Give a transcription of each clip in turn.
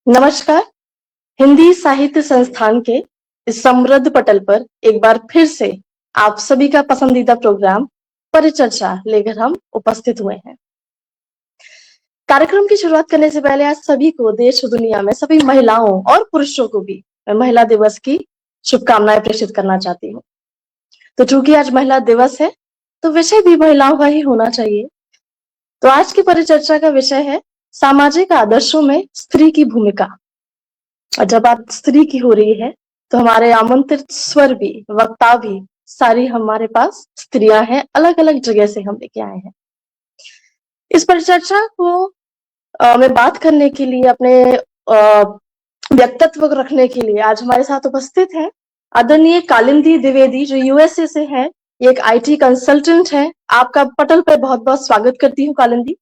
नमस्कार। हिंदी साहित्य संस्थान के इस समृद्ध पटल पर एक बार फिर से आप सभी का पसंदीदा प्रोग्राम परिचर्चा लेकर हम उपस्थित हुए हैं। कार्यक्रम की शुरुआत करने से पहले आज सभी को देश और दुनिया में सभी महिलाओं और पुरुषों को भी मैं महिला दिवस की शुभकामनाएं प्रेषित करना चाहती हूँ। तो चूंकि आज महिला दिवस है, तो विषय भी महिलाओं का ही होना चाहिए। तो आज की परिचर्चा का विषय है सामाजिक आदर्शों में स्त्री की भूमिका। और जब बात स्त्री की हो रही है, तो हमारे आमंत्रित स्वर भी, वक्ता भी सारी हमारे पास स्त्रियां हैं, अलग अलग जगह से हम लेके आए हैं। इस परिचर्चा को में बात करने के लिए, अपने व्यक्तित्व को रखने के लिए आज हमारे साथ उपस्थित है आदरणीय कालिंदी द्विवेदी, जो यूएसए से है। ये एक आईटी कंसल्टेंट है। आपका पटल पर बहुत बहुत स्वागत करती हूँ कालिंदी।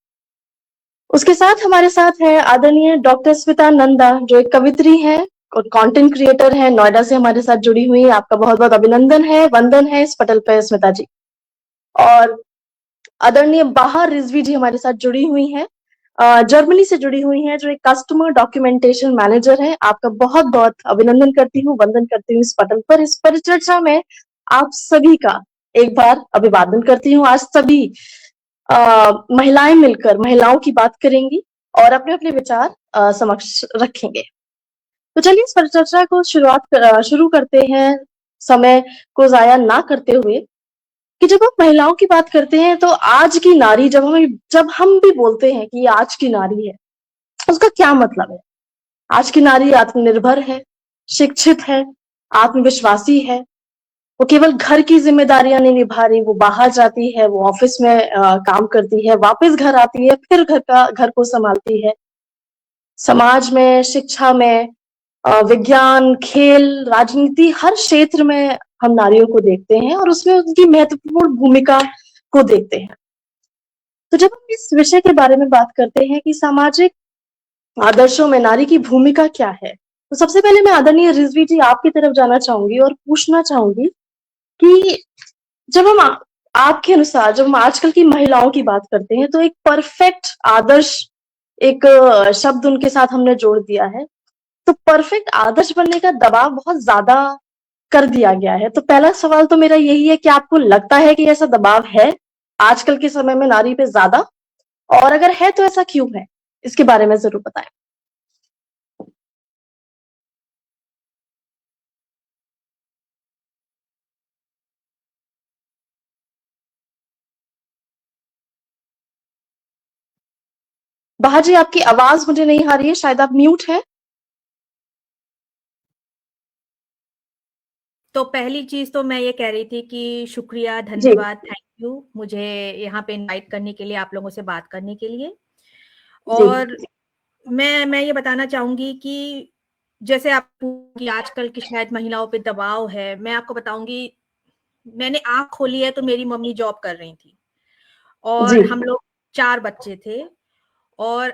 उसके साथ हमारे साथ है आदरणीय डॉक्टर स्मिता नंदा, जो एक कवित्री है और कंटेंट क्रिएटर है, नोएडा से हमारे साथ जुड़ी हुई है। आपका बहुत बहुत अभिनंदन है, वंदन है इस पटल पर स्मिता जी। और आदरणीय बाहर रिजवी जी हमारे साथ जुड़ी हुई हैं, जर्मनी से जुड़ी हुई हैं, जो एक कस्टमर डॉक्यूमेंटेशन मैनेजर है। आपका बहुत बहुत अभिनंदन करती हूँ, वंदन करती हूँ इस पटल पर। इस परिचर्चा में आप सभी का एक बार अभिवादन करती हूँ। आज सभी महिलाएं मिलकर महिलाओं की बात करेंगी और अपने अपने विचार समक्ष रखेंगे। तो चलिए इस परिचर्चा को शुरू करते हैं, समय को जाया ना करते हुए। कि जब हम महिलाओं की बात करते हैं, तो आज की नारी, जब हम भी बोलते हैं कि ये आज की नारी है, उसका क्या मतलब है? आज की नारी आत्मनिर्भर है, शिक्षित है, आत्मविश्वासी है। वो केवल घर की जिम्मेदारियां नहीं निभा रही, वो बाहर जाती है, वो ऑफिस में काम करती है, वापस घर आती है, फिर घर को संभालती है। समाज में, शिक्षा में, विज्ञान, खेल, राजनीति, हर क्षेत्र में हम नारियों को देखते हैं और उसमें उनकी महत्वपूर्ण भूमिका को देखते हैं। तो जब हम इस विषय के बारे में बात करते हैं कि सामाजिक आदर्शों में नारी की भूमिका क्या है, तो सबसे पहले मैं आदरणीय रिजवी जी आपकी तरफ जाना चाहूंगी और पूछना चाहूंगी कि जब हम आपके अनुसार, जब हम आजकल की महिलाओं की बात करते हैं, तो एक परफेक्ट आदर्श, एक शब्द उनके साथ हमने जोड़ दिया है। तो परफेक्ट आदर्श बनने का दबाव बहुत ज्यादा कर दिया गया है। तो पहला सवाल तो मेरा यही है कि आपको लगता है कि ऐसा दबाव है आजकल के समय में नारी पे ज्यादा, और अगर है तो ऐसा क्यों है? इसके बारे में जरूर बताएं। बाहा जी, आपकी आवाज मुझे नहीं आ रही है, शायद आप म्यूट है। तो पहली चीज तो मैं ये कह रही थी कि शुक्रिया, जी धन्यवाद, थैंक यू मुझे यहाँ पे इनवाइट करने के लिए, आप लोगों से बात करने के लिए। जी और मैं ये बताना चाहूंगी कि जैसे आप कि आजकल की शायद महिलाओं पे दबाव है, मैं आपको बताऊंगी, मैंने आंख खोली है तो मेरी मम्मी जॉब कर रही थी जी और हम लोग 4 बच्चे थे। और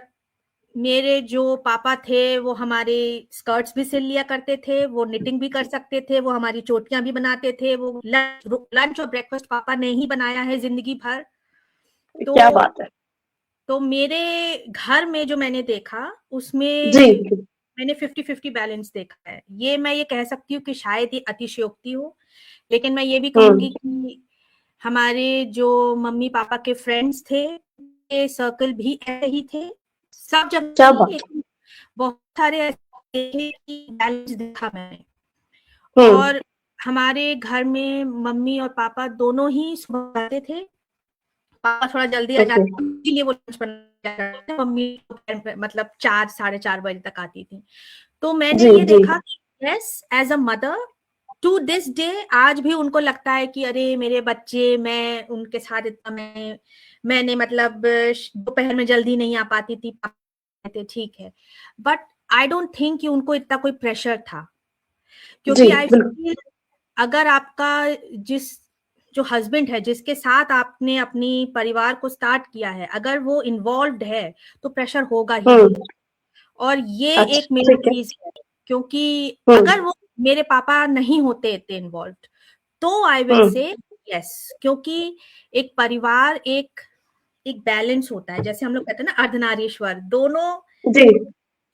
मेरे जो पापा थे वो हमारे स्कर्ट्स भी सिल लिया करते थे, वो निटिंग भी कर सकते थे, वो हमारी चोटियां भी बनाते थे, वो लंच और ब्रेकफास्ट पापा ने ही बनाया है जिंदगी भर। क्या तो बात है। तो मेरे घर में जो मैंने देखा उसमें जी मैंने 50-50 बैलेंस देखा है। मैं ये कह सकती हूँ कि शायद ये अतिशयोक्ति हो, लेकिन मैं ये भी कहूंगी कि हमारे जो मम्मी पापा के फ्रेंड्स थे, ये सर्कल भी ऐसे ही थे, सब जगह क्या नहीं, बात। लेकिन बहुत सारे ऐसे देखे कि बैलेंस देखा मैंने। हम्म। और हमारे घर में मम्मी और पापा दोनों ही सुबह जाते थे। पापा थोड़ा जल्दी आ ओके। जाते थे, इसीलिए वो लंच बना, मम्मी मतलब 4 साढ़े 4 बजे तक आती थी। तो मैंने जी ये जी देखा कि yes, as a mother to this day आज भी उनको लगता है कि अरे मेरे बच्चे, मैं उनके साथ इतना मैंने मतलब दोपहर में जल्दी नहीं आ पाती थी, ठीक है, बट आई डोंट थिंक कि उनको इतना कोई प्रेशर था, जी क्योंकि आई बिल्कुल। फील अगर आपका जिस जो हस्बैंड है, जिसके साथ आपने अपनी परिवार को स्टार्ट किया है, अगर वो इन्वॉल्व्ड है तो प्रेशर होगा ही। और ये अच्छा, एक मेन ठीक है। चीज है, क्योंकि हम्म अगर वो मेरे पापा नहीं होते इतने इन्वॉल्व्ड, तो आई विल हम्म। से यस, क्योंकि एक परिवार एक एक बैलेंस होता है, जैसे हम लोग कहते हैं ना, अर्धनारीश्वर, दोनों जी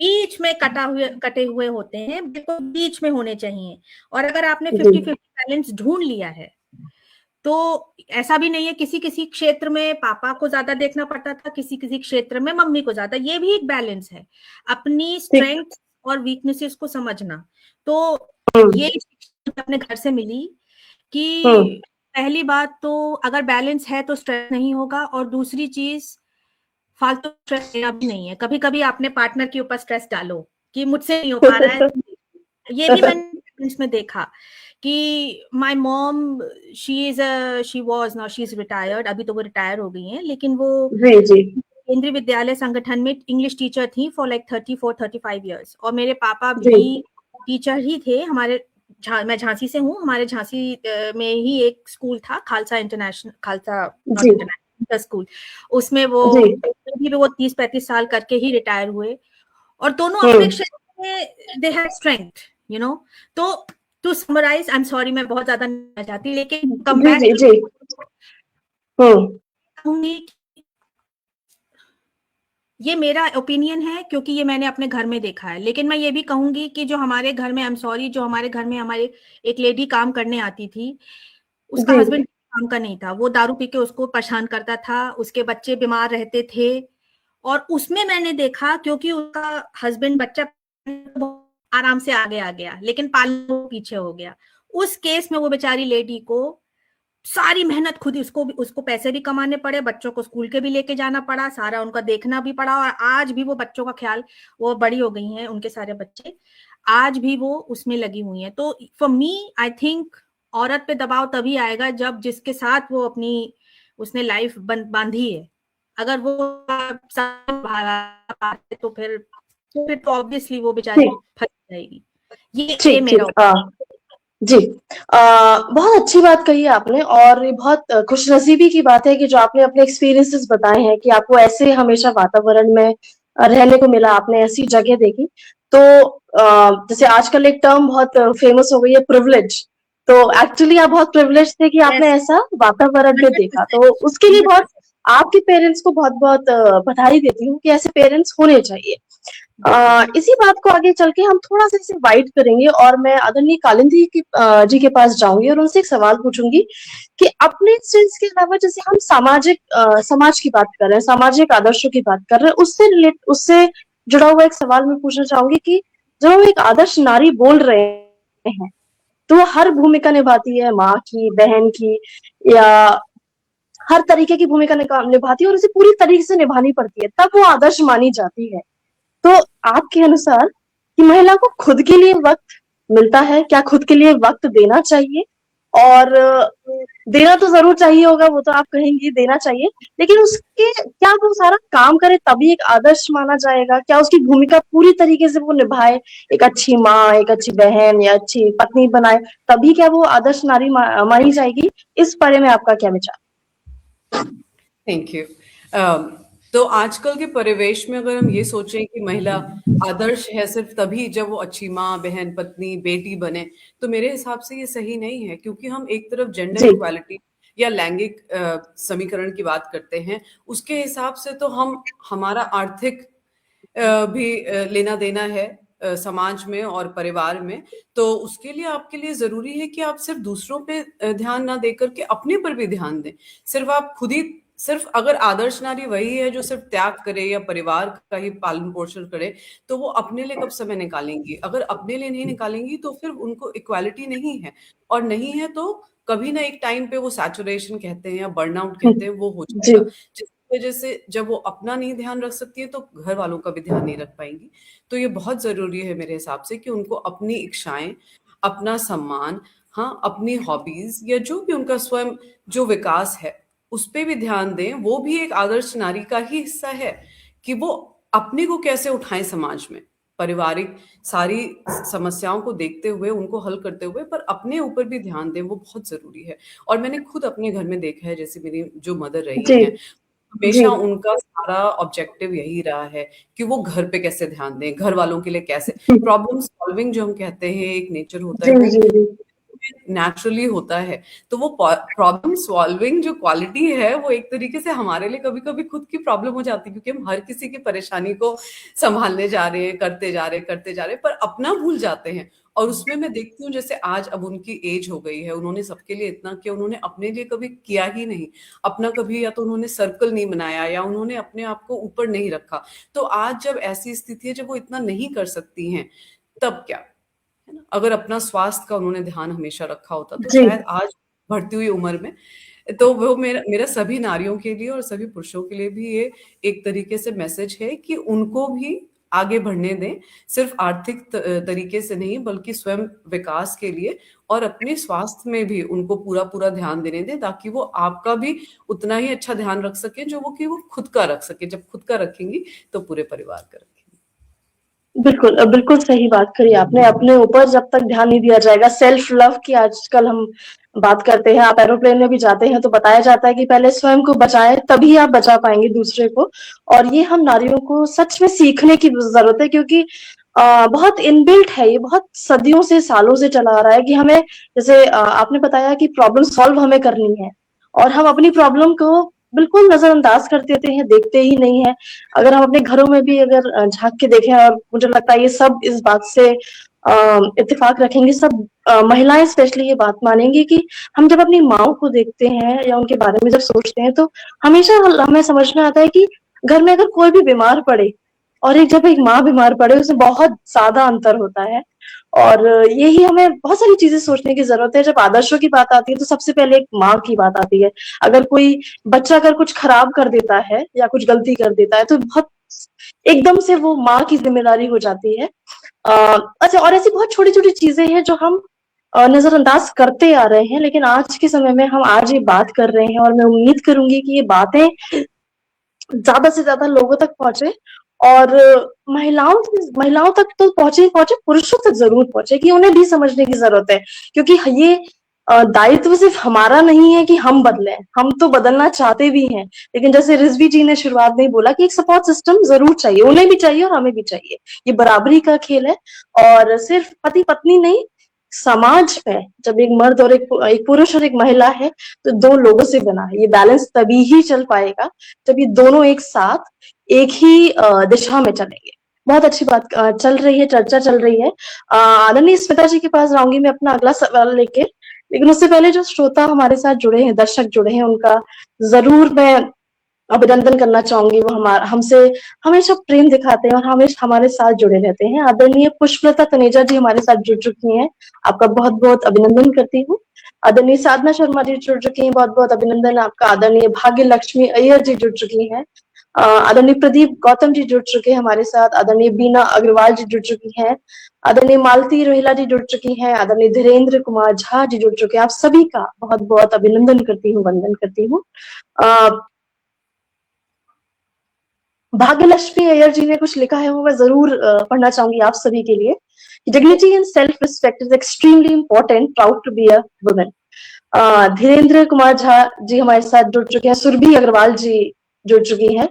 बीच में कटे हुए होते हैं, बिल्कुल बीच में होने चाहिए। और अगर आपने 50-50 बैलेंस ढूंढ लिया है, तो ऐसा भी नहीं है, किसी किसी क्षेत्र में पापा को ज्यादा देखना पड़ता था, किसी किसी क्षेत्र में मम्मी को ज्यादा, ये भी एक बैलेंस है, अपनी स्ट्रेंथ और वीकनेसेस को समझना। तो ये शिक्षा अपने घर से मिली कि पहली बात तो अगर बैलेंस है तो स्ट्रेस नहीं होगा, और दूसरी चीज फालतू स्ट्रेस लेना भी नहीं है। कभी कभी आपने पार्टनर के ऊपर स्ट्रेस डालो कि मुझसे नहीं हो पा रहा है, ये भी मैंने इसमें देखा कि my mom she was now she is retired, अभी तो वो रिटायर हो गई हैं, लेकिन वो केंद्रीय विद्यालय संगठन में इंग्लिश टीचर थी फॉर लाइक 34-35 इयर्स। और मेरे पापा भी टीचर ही थे। हमारे मैं झांसी से हूँ, हमारे झांसी में ही एक स्कूल था, खालसा इंटरनेशनल, खालसा स्कूल, उसमें वो 30-35 साल करके ही रिटायर हुए। और दोनों अपने क्षेत्र में they have strength, you know. तो to summarise, I am sorry मैं बहुत ज्यादा नहीं चाहती, लेकिन कम बैक कहूंगी, ये मेरा ओपिनियन है क्योंकि ये मैंने अपने घर में देखा है। लेकिन मैं ये भी कहूंगी कि जो हमारे घर में, आई एम सॉरी, जो हमारे घर में हमारे एक लेडी काम करने आती थी, उसका हस्बैंड काम का नहीं था, वो दारू पी के उसको परेशान करता था, उसके बच्चे बीमार रहते थे। और उसमें मैंने देखा, क्योंकि उसका हस्बैंड बच्चा आराम से आगे आ गया, लेकिन पालने पीछे हो गया, उस केस में वो बेचारी लेडी को सारी मेहनत खुद ही, उसको पैसे भी कमाने पड़े, बच्चों को स्कूल के भी लेके जाना पड़ा, सारा उनका देखना भी पड़ा। और आज भी वो बच्चों का ख्याल, वो बड़ी हो गई हैं उनके सारे बच्चे, आज भी वो उसमें लगी हुई हैं। तो फॉर मी आई थिंक औरत पे दबाव तभी आएगा जब जिसके साथ वो अपनी उसने लाइफ बांधी है, अगर वो तो फिर ऑब्वियसली वो बेचारी फंस जाएगी। ये मेरा जी। बहुत अच्छी बात कही आपने, और ये बहुत खुशनसीबी की बात है कि जो आपने अपने एक्सपीरियंसेस बताए हैं कि आपको ऐसे हमेशा वातावरण में रहने को मिला, आपने ऐसी जगह देखी। तो जैसे आजकल एक टर्म बहुत फेमस हो गई है, प्रिविलेज। तो एक्चुअली आप बहुत प्रिविलेज थे कि आपने ऐसा वातावरण में देखा, तो उसके लिए बहुत आपके पेरेंट्स को बहुत बहुत बधाई देती हूँ कि ऐसे पेरेंट्स होने चाहिए। इसी बात को आगे चल के हम थोड़ा सा इसे वाइड करेंगे, और मैं आदरणीय कालिंदी जी के पास जाऊंगी और उनसे एक सवाल पूछूंगी कि अपने स्किल्स के अलावा, जैसे हम समाज की बात कर रहे हैं, सामाजिक आदर्शों की बात कर रहे हैं, उससे जुड़ा हुआ एक सवाल मैं पूछना चाहूंगी कि जब हम एक आदर्श नारी बोल रहे हैं, तो वो हर भूमिका निभाती है, माँ की, बहन की, या हर तरीके की भूमिका निभाती है, और उसे पूरी तरीके से निभानी पड़ती है, तब वो आदर्श मानी जाती है। तो आपके अनुसार कि महिला को खुद के लिए वक्त मिलता है क्या? खुद के लिए वक्त देना चाहिए, और देना तो जरूर चाहिए होगा, वो तो आप कहेंगे देना चाहिए, लेकिन उसके क्या वो सारा काम करे तभी एक आदर्श माना जाएगा? क्या उसकी भूमिका पूरी तरीके से वो निभाए, एक अच्छी माँ, एक अच्छी बहन या अच्छी पत्नी बनाए, तभी क्या वो आदर्श नारी मानी जाएगी? इस बारे में आपका क्या विचार? Thank you. तो आजकल के परिवेश में अगर हम ये सोचें कि महिला आदर्श है सिर्फ तभी जब वो अच्छी माँ, बहन, पत्नी, बेटी बने, तो मेरे हिसाब से ये सही नहीं है। क्योंकि हम एक तरफ जेंडर इक्वालिटी या लैंगिक समीकरण की बात करते हैं, उसके हिसाब से तो हमारा आर्थिक भी लेना देना है समाज में और परिवार में। तो उसके लिए आपके लिए जरूरी है कि आप सिर्फ दूसरों पे ध्यान ना देकर के अपने पर भी ध्यान दें। सिर्फ आप खुद ही सिर्फ अगर आदर्श नारी वही है जो सिर्फ त्याग करे या परिवार का ही पालन पोषण करे, तो वो अपने लिए कब समय निकालेंगी? अगर अपने लिए नहीं निकालेंगी तो फिर उनको इक्वालिटी नहीं है, और नहीं है तो कभी ना एक टाइम पे वो सैचुरेशन कहते हैं या बर्नआउट कहते हैं, वो हो जाएगा। जिसकी वजह से जब वो अपना नहीं ध्यान रख सकती है तो घर वालों का भी ध्यान नहीं रख पाएंगी। तो ये बहुत जरूरी है मेरे हिसाब से कि उनको अपनी इच्छाएं, अपना सम्मान, हाँ, अपनी हॉबीज या जो भी उनका स्वयं जो विकास है उस पर भी ध्यान दें। वो भी एक आदर्श नारी का ही हिस्सा है कि वो अपने को कैसे उठाएं समाज में, पारिवारिक सारी समस्याओं को देखते हुए, उनको हल करते हुए, पर अपने ऊपर भी ध्यान दें, वो बहुत जरूरी है। और मैंने खुद अपने घर में देखा है, जैसे मेरी जो मदर रही हैं, हमेशा उनका सारा ऑब्जेक्टिव यही रहा है कि वो घर पे कैसे ध्यान दें, घर वालों के लिए कैसे, प्रॉब्लम सॉल्विंग जो हम कहते हैं एक नेचर होता है, वो में नेचुरली होता है। तो वो प्रॉब्लम सॉल्विंग जो क्वालिटी है वो एक तरीके से हमारे लिए कभी कभी खुद की प्रॉब्लम हो जाती है, क्योंकि हम हर किसी की परेशानी को संभालने जा रहे हैं, करते जा रहे हैं, पर अपना भूल जाते हैं। और उसमें मैं देखती हूँ जैसे आज अब उनकी एज हो गई है, उन्होंने सबके लिए इतना किया, उन्होंने अपने लिए कभी किया ही नहीं। अपना कभी या तो उन्होंने सर्कल नहीं बनाया या उन्होंने अपने आप को ऊपर नहीं रखा। तो आज जब ऐसी स्थिति है जब वो इतना नहीं कर सकती हैं, तब क्या, है ना? अगर अपना स्वास्थ्य का उन्होंने ध्यान हमेशा रखा होता तो जी। शायद आज बढ़ती हुई उम्र में, तो वो मेरा मेरा सभी नारियों के लिए और सभी पुरुषों के लिए भी ये एक तरीके से मैसेज है कि उनको भी आगे बढ़ने दें, सिर्फ आर्थिक तरीके से नहीं बल्कि स्वयं विकास के लिए, और अपने स्वास्थ्य में भी उनको पूरा पूरा ध्यान देने दें, ताकि वो आपका भी उतना ही अच्छा ध्यान रख सके जो वो खुद का रख सके। जब खुद का रखेंगी तो पूरे परिवार का रखेंगी। बिल्कुल बिल्कुल सही बात करी आपने। अपने ऊपर जब तक ध्यान नहीं दिया जाएगा, सेल्फ लव की आजकल हम बात करते हैं, आप एरोप्लेन में भी जाते हैं तो बताया जाता है कि पहले स्वयं को बचाएं, तभी आप बचा पाएंगे दूसरे को। और ये हम नारियों को सच में सीखने की जरूरत है, क्योंकि बहुत इनबिल्ट है, ये बहुत सदियों से सालों से चला आ रहा है कि हमें, जैसे आपने बताया कि प्रॉब्लम सॉल्व हमें करनी है, और हम अपनी प्रॉब्लम को बिल्कुल नजरअंदाज कर देते हैं, देखते ही नहीं है। अगर हम अपने घरों में भी अगर झांक के देखें, और मुझे लगता है ये सब इस बात से इत्तेफाक रखेंगे, सब महिलाएं स्पेशली ये बात मानेंगी कि हम जब अपनी माँ को देखते हैं या उनके बारे में जब सोचते हैं, तो हमेशा हमें समझ में आता है कि घर में अगर कोई भी बीमार पड़े और जब एक माँ बीमार पड़े, उसमें बहुत ज्यादा अंतर होता है। और यही हमें बहुत सारी चीजें सोचने की जरूरत है। जब आदर्शों की बात आती है तो सबसे पहले एक माँ की बात आती है। अगर कोई बच्चा अगर कुछ खराब कर देता है या कुछ गलती कर देता है, तो बहुत एकदम से वो माँ की जिम्मेदारी हो जाती है। अच्छा, और ऐसी बहुत छोटी छोटी चीजें हैं जो हम नजरअंदाज करते आ रहे हैं, लेकिन आज के समय में हम आज ये बात कर रहे हैं, और मैं उम्मीद करूंगी कि ये बातें ज्यादा से ज्यादा लोगों तक पहुंचे, और महिलाओं तक तो पहुंचे पहुंचे, पुरुषों तक जरूर पहुंचे, कि उन्हें भी समझने की जरूरत है। क्योंकि ये दायित्व सिर्फ हमारा नहीं है कि हम बदलें, हम तो बदलना चाहते भी हैं, लेकिन जैसे रिजवी जी ने शुरुआत में ही बोला कि एक सपोर्ट सिस्टम जरूर चाहिए, उन्हें भी चाहिए और हमें भी चाहिए। ये बराबरी का खेल है, और सिर्फ पति पत्नी नहीं, समाज में जब एक मर्द और एक पुरुष और एक महिला है, तो दो लोगों से बना है। ये बैलेंस तभी ही चल पाएगा जब ये दोनों एक साथ एक ही दिशा में चलेंगे। बहुत अच्छी बात चल रही है, चर्चा चल रही है। आदरणीय स्मिता जी के पास जाऊंगी मैं अपना अगला सवाल लेके, लेकिन उससे पहले जो श्रोता हमारे साथ जुड़े हैं, दर्शक जुड़े हैं, उनका जरूर मैं अभिनंदन करना चाहूंगी। वो हमसे हमेशा प्रेम दिखाते हैं और हमेशा हमारे साथ जुड़े रहते हैं। आदरणीय पुष्पलता तनेजा जी हमारे साथ जुड़ चुकी हैं, आपका बहुत बहुत अभिनंदन करती हूँ। आदरणीय साधना शर्मा जी जुड़ चुकी हैं, बहुत बहुत अभिनंदन आपका। आदरणीय भाग्य लक्ष्मी अय्यर जी जुड़ चुकी हैं। आदरणीय प्रदीप गौतम जी जुड़ चुके हैं हमारे साथ। आदरणीय बीना अग्रवाल जी जुड़ चुकी हैं। आदरणीय मालती रोहिला जी जुड़ चुकी हैं। आदरणीय धीरेन्द्र कुमार झा जी जुड़ चुके हैं। आप सभी का बहुत बहुत अभिनंदन करती हूँ, वंदन करती हूँ। भाग्यलक्ष्मी अय्यर जी ने कुछ लिखा है, वो मैं जरूर पढ़ना चाहूंगी आप सभी के लिए। Dignity and self respect is extremely important, proud to be a women. Dhirendra Kumar Jha ji हमारे साथ जुड़ चुके हैं। सुरभि अग्रवाल जी जुड़ चुकी हैं।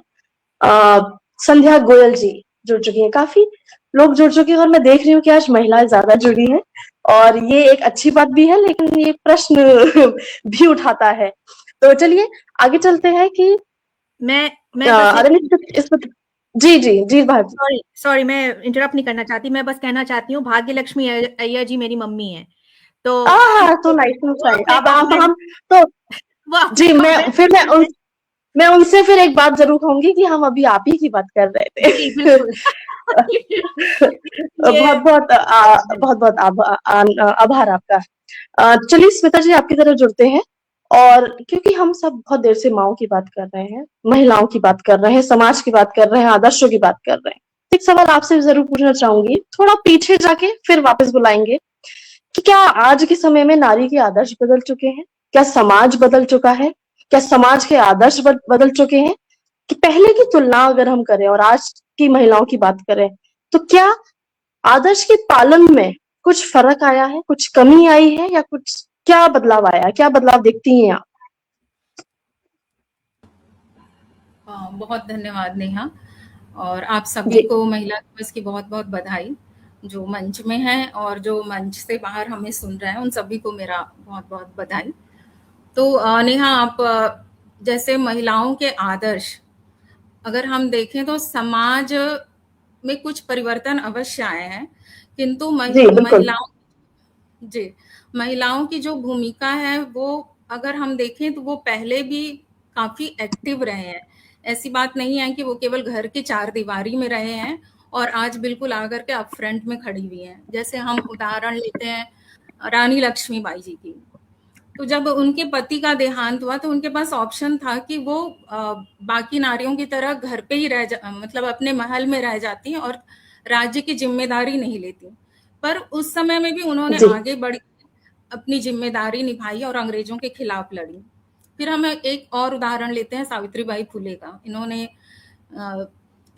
संध्या गोयल जी जुड़ चुकी हैं। काफी लोग जुड़ चुके हैं, और मैं देख रही हूँ कि आज महिलाएं ज्यादा जुड़ी हैं, और ये एक अच्छी बात भी है, लेकिन ये प्रश्न भी उठाता है। तो चलिए आगे चलते हैं कि मैं बस जी जी जी भाई, सॉरी मैं इंटरप्ट नहीं करना चाहती, मैं बस कहना चाहती हूँ भाग्य लक्ष्मी अय्यर जी मेरी मम्मी है। तो तो नाइस। अब हम तो जी, मैं उनसे फिर एक बात जरूर कहूंगी कि हम अभी आप ही की बात कर रहे थे। जी बिल्कुल। बहुत बहुत आभार आपका। चलिए स्मिता जी आपकी तरफ जुड़ते हैं, और क्योंकि हम सब बहुत देर से माओं की बात कर रहे हैं, महिलाओं की बात कर रहे हैं, समाज की बात कर रहे हैं, आदर्शों की बात कर रहे हैं, एक सवाल आपसे जरूर पूछना चाहूंगी, थोड़ा पीछे जाके फिर वापस बुलाएंगे, कि क्या आज के समय में नारी के आदर्श बदल चुके हैं? क्या समाज बदल चुका है? क्या समाज के आदर्श बदल चुके हैं? कि पहले की तुलना अगर हम करें और आज की महिलाओं की बात करें, तो क्या आदर्श के पालन में कुछ फर्क आया है, कुछ कमी आई है, या कुछ क्या बदलाव आया है? क्या बदलाव देखती हैं आप? बहुत धन्यवाद नेहा, और आप सभी को महिला दिवस की बहुत बहुत बधाई। जो मंच में हैं और जो मंच से बाहर हमें सुन रहे हैं, उन सभी को मेरा बहुत बहुत बधाई। तो नेहा, आप जैसे महिलाओं के आदर्श अगर हम देखें तो समाज में कुछ परिवर्तन अवश्य आए हैं, किंतु जी बिल्कुल। महिलाओं की जो भूमिका है वो अगर हम देखें तो वो पहले भी काफी एक्टिव रहे हैं। ऐसी बात नहीं है कि वो केवल घर की चार दीवारी में रहे हैं और आज बिल्कुल आकर के अप फ्रंट में खड़ी हुई हैं। जैसे हम उदाहरण लेते हैं रानी लक्ष्मीबाई जी की, तो जब उनके पति का देहांत हुआ तो उनके पास ऑप्शन था कि वो बाकी नारियों की तरह घर पे ही मतलब अपने महल में रह जाती और राज्य की जिम्मेदारी नहीं लेती, पर उस समय में भी उन्होंने जी आगे बढ़ अपनी जिम्मेदारी निभाई और अंग्रेजों के खिलाफ लड़ी। फिर हम एक और उदाहरण लेते हैं सावित्रीबाई फुले का। इन्होंने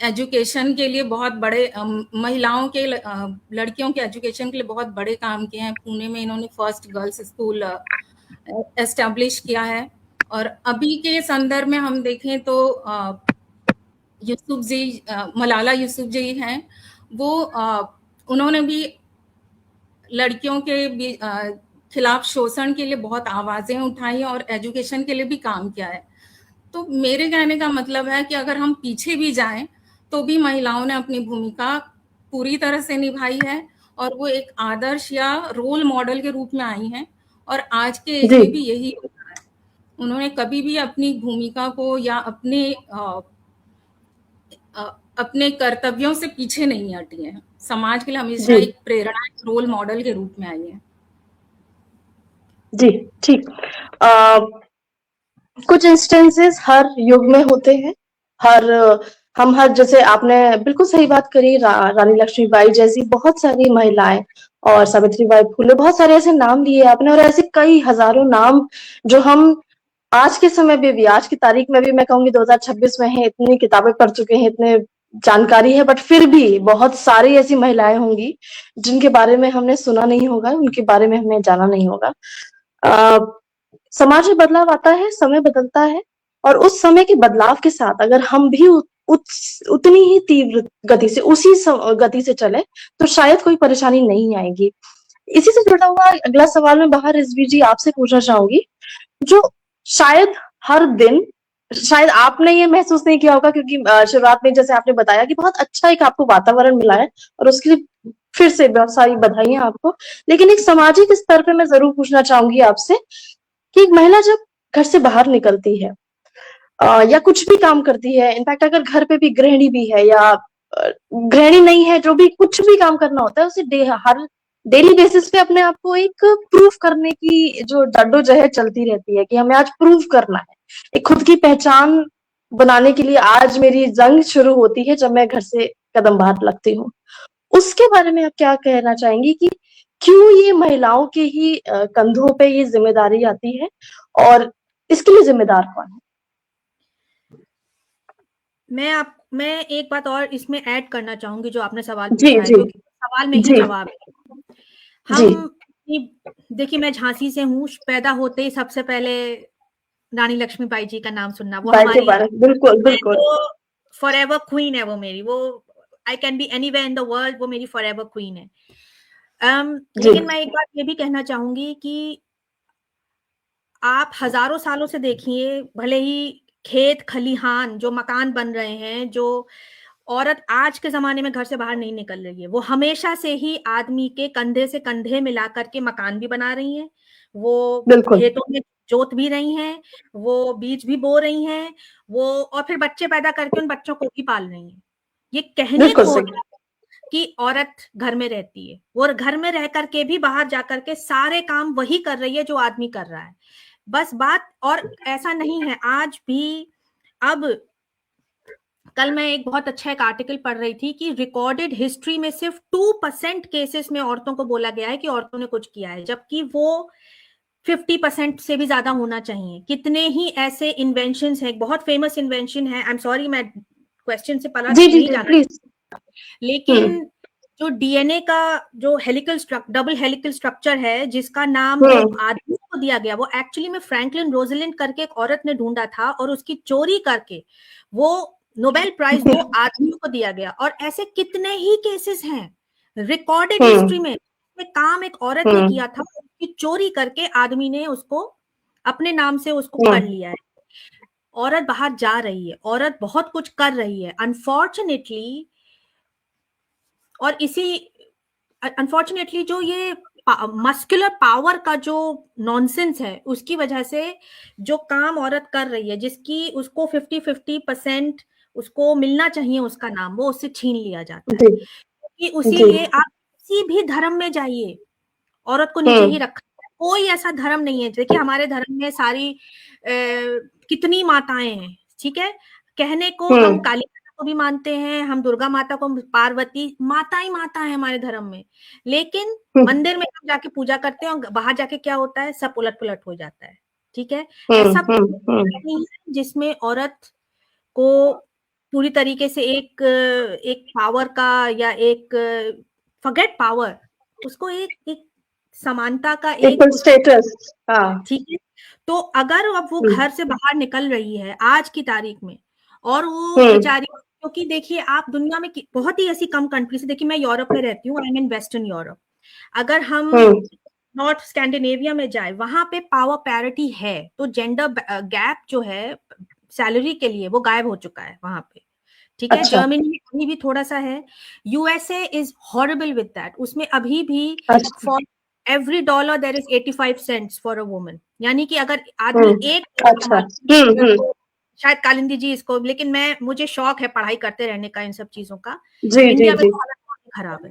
एजुकेशन के लिए बहुत बड़े महिलाओं के लड़कियों के एजुकेशन के लिए बहुत बड़े काम किए हैं। पुणे में इन्होंने फर्स्ट गर्ल्स स्कूल एस्टेब्लिश किया है। और अभी के संदर्भ में हम देखें तो यूसुफ जी, मलाला यूसुफ जी हैं, वो उन्होंने भी लड़कियों के खिलाफ शोषण के लिए बहुत आवाजें उठाई और एजुकेशन के लिए भी काम किया है। तो मेरे कहने का मतलब है कि अगर हम पीछे भी जाएं तो भी महिलाओं ने अपनी भूमिका पूरी तरह से निभाई है और वो एक आदर्श या रोल मॉडल के रूप में आई हैं और आज के एज जी में भी यही होता है। उन्होंने कभी भी अपनी भूमिका को या अपने कर्तव्यों से पीछे नहीं हटी है। समाज के लिए हमेशा जी एक प्रेरणा, रोल मॉडल के रूप में आई है। जी ठीक। कुछ इंस्टेंसेस हर युग में होते हैं। हम हर जैसे आपने बिल्कुल सही बात करी, रानी लक्ष्मीबाई जैसी बहुत सारी महिलाएं और सावित्रीबाई फुले, बहुत सारे ऐसे नाम लिए आपने, और ऐसे कई हजारों नाम जो हम आज के समय में भी, आज की तारीख में भी मैं कहूंगी 2026 में है, इतनी किताबें पढ़ चुके हैं, इतने जानकारी है, बट फिर भी बहुत सारी ऐसी महिलाएं होंगी जिनके बारे में हमने सुना नहीं होगा, उनके बारे में हमने जाना नहीं होगा। समाज में बदलाव आता है, समय बदलता है, और उस समय के बदलाव के साथ अगर हम भी उतनी ही तीव्र गति से, उसी गति से चले तो शायद कोई परेशानी नहीं आएगी। इसी से जुड़ा हुआ अगला सवाल मैं बाहर रिजवी जी आपसे पूछना चाहूंगी, जो शायद हर दिन, शायद आपने ये महसूस नहीं किया होगा क्योंकि शुरुआत में जैसे आपने बताया कि बहुत अच्छा एक आपको वातावरण मिला है, और उसके लिए फिर से बहुत सारी बधाइयां आपको। लेकिन एक सामाजिक स्तर पे मैं जरूर पूछना चाहूंगी आपसे कि एक महिला जब घर से बाहर निकलती है या कुछ भी काम करती है, इनफैक्ट अगर घर पे भी गृहिणी भी है या गृहिणी नहीं है, जो भी कुछ भी काम करना होता है, उसे हर डेली बेसिस पे अपने आप को एक प्रूफ करने की जो जद्दोजहद चलती रहती है कि हमें आज प्रूव करना है, एक खुद की पहचान बनाने के लिए आज मेरी जंग शुरू होती है जब मैं घर से कदम बाहर लगती हूँ। उसके बारे में आप क्या कहना चाहेंगी कि क्यों ये महिलाओं के ही कंधों पे ये जिम्मेदारी आती है, और इसके लिए जिम्मेदार कौन है? मैं एक बात और इसमें ऐड करना चाहूंगी जो आपने सवाल जी पूछा है, जी क्योंकि सवाल में ही जी जवाब है। जी हम देखिए, मैं झांसी से हूँ, पैदा होते ही सबसे पहले रानी लक्ष्मीबाई जी का नाम सुनना, वो बाई के हमारी, बारे बिल्कुल बिल्कुल फॉरएवर क्वीन है वो मेरी, वो I can be anywhere in the world, वो मेरी फॉरएवर क्वीन है। लेकिन मैं एक बात ये भी कहना चाहूंगी कि आप हजारों सालों से देखिए, भले ही खेत खलिहान जो मकान बन रहे हैं, जो औरत आज के जमाने में घर से बाहर नहीं निकल रही है, वो हमेशा से ही आदमी के कंधे से कंधे मिला करके मकान भी बना रही हैं, वो बिल्कुल खेतों में जोत भी रही हैं, वो बीज भी बो रही हैं, वो और फिर बच्चे पैदा करके उन बच्चों को भी पाल रही हैं। ये कहने बिल्कुल थोड़ा सही। कि औरत घर में रहती है, और घर में रह करके भी बाहर जाकर के सारे काम वही कर रही है जो आदमी कर रहा है, बस बात। और ऐसा नहीं है आज भी। अब कल मैं एक बहुत अच्छा एक आर्टिकल पढ़ रही थी कि रिकॉर्डेड हिस्ट्री में सिर्फ 2% केसेस में औरतों को बोला गया है कि औरतों ने कुछ किया है, जबकि वो 50% से भी ज्यादा होना चाहिए। कितने ही ऐसे इन्वेंशंस हैं, बहुत फेमस इन्वेंशन है, आई एम सॉरी मैं क्वेश्चन से पहला जी जी नहीं जी जाना, प्लीज। लेकिन जो डीएनए का जो डबल हेलिकल स्ट्रक्चर है, जिसका नाम वो आदमी को दिया गया, वो एक्चुअली में फ्रैंकलिन रोजलिंड करके एक औरत ने ढूंढा था, और उसकी चोरी करके वो नोबेल प्राइज 2 आदमियों को दिया गया। और ऐसे कितने ही केसेस हैं रिकॉर्डेड हिस्ट्री में काम एक औरत ने किया था, उसकी चोरी करके आदमी ने उसको अपने नाम से उसको कर लिया है। औरत बाहर जा रही है, औरत बहुत कुछ कर रही है, अनफॉर्चुनेटली। और अनफॉर्चुनेटली जो ये मस्कुलर पावर का जो नॉनसेंस है, उसकी वजह से जो काम औरत कर रही है, जिसकी उसको 50-50% उसको मिलना चाहिए उसका नाम, वो उससे छीन लिया जाता है। कि उसीलिए आप किसी भी धर्म में जाइए, औरत को नीचे ही रखा है। कोई ऐसा धर्म नहीं है, देखिए हमारे धर्म में सारी कितनी माताएं हैं, ठीक है, कहने को हम काली माता को भी मानते हैं, हम दुर्गा माता को, पार्वती माता ही माता है हमारे धर्म में, लेकिन मंदिर में हम जाके पूजा करते हैं और बाहर जाके क्या होता है, सब उलट पुलट हो जाता है, ठीक है। ऐसा नहीं है जिसमें औरत को पूरी तरीके से एक पावर का या एक फॉरगेट पावर, उसको एक समानता का एक स्टेटस, ठीक है। तो अगर अब वो घर से बाहर निकल रही है आज की तारीख में, और वो बेचारी, क्योंकि देखिए आप दुनिया में बहुत ही ऐसी कम कंट्री से, देखिए मैं यूरोप में रहती हूँ, I am in western Europe, अगर हम नॉर्थ स्कैंडिनेविया में जाए, वहां पे पावर पैरिटी है, तो जेंडर गैप जो है सैलरी के लिए वो गायब हो चुका है वहां पे, ठीक है। जर्मनी में अभी भी थोड़ा सा है, USA is horrible with that, उसमें अभी भी for every dollar there is 85 cents for a woman, यानी कि अगर आदमी एक तो शायद कालिंदी जी इसको, लेकिन मुझे शौक है पढ़ाई करते रहने का इन सब चीजों का, इंडिया में हालत बहुत खराब है।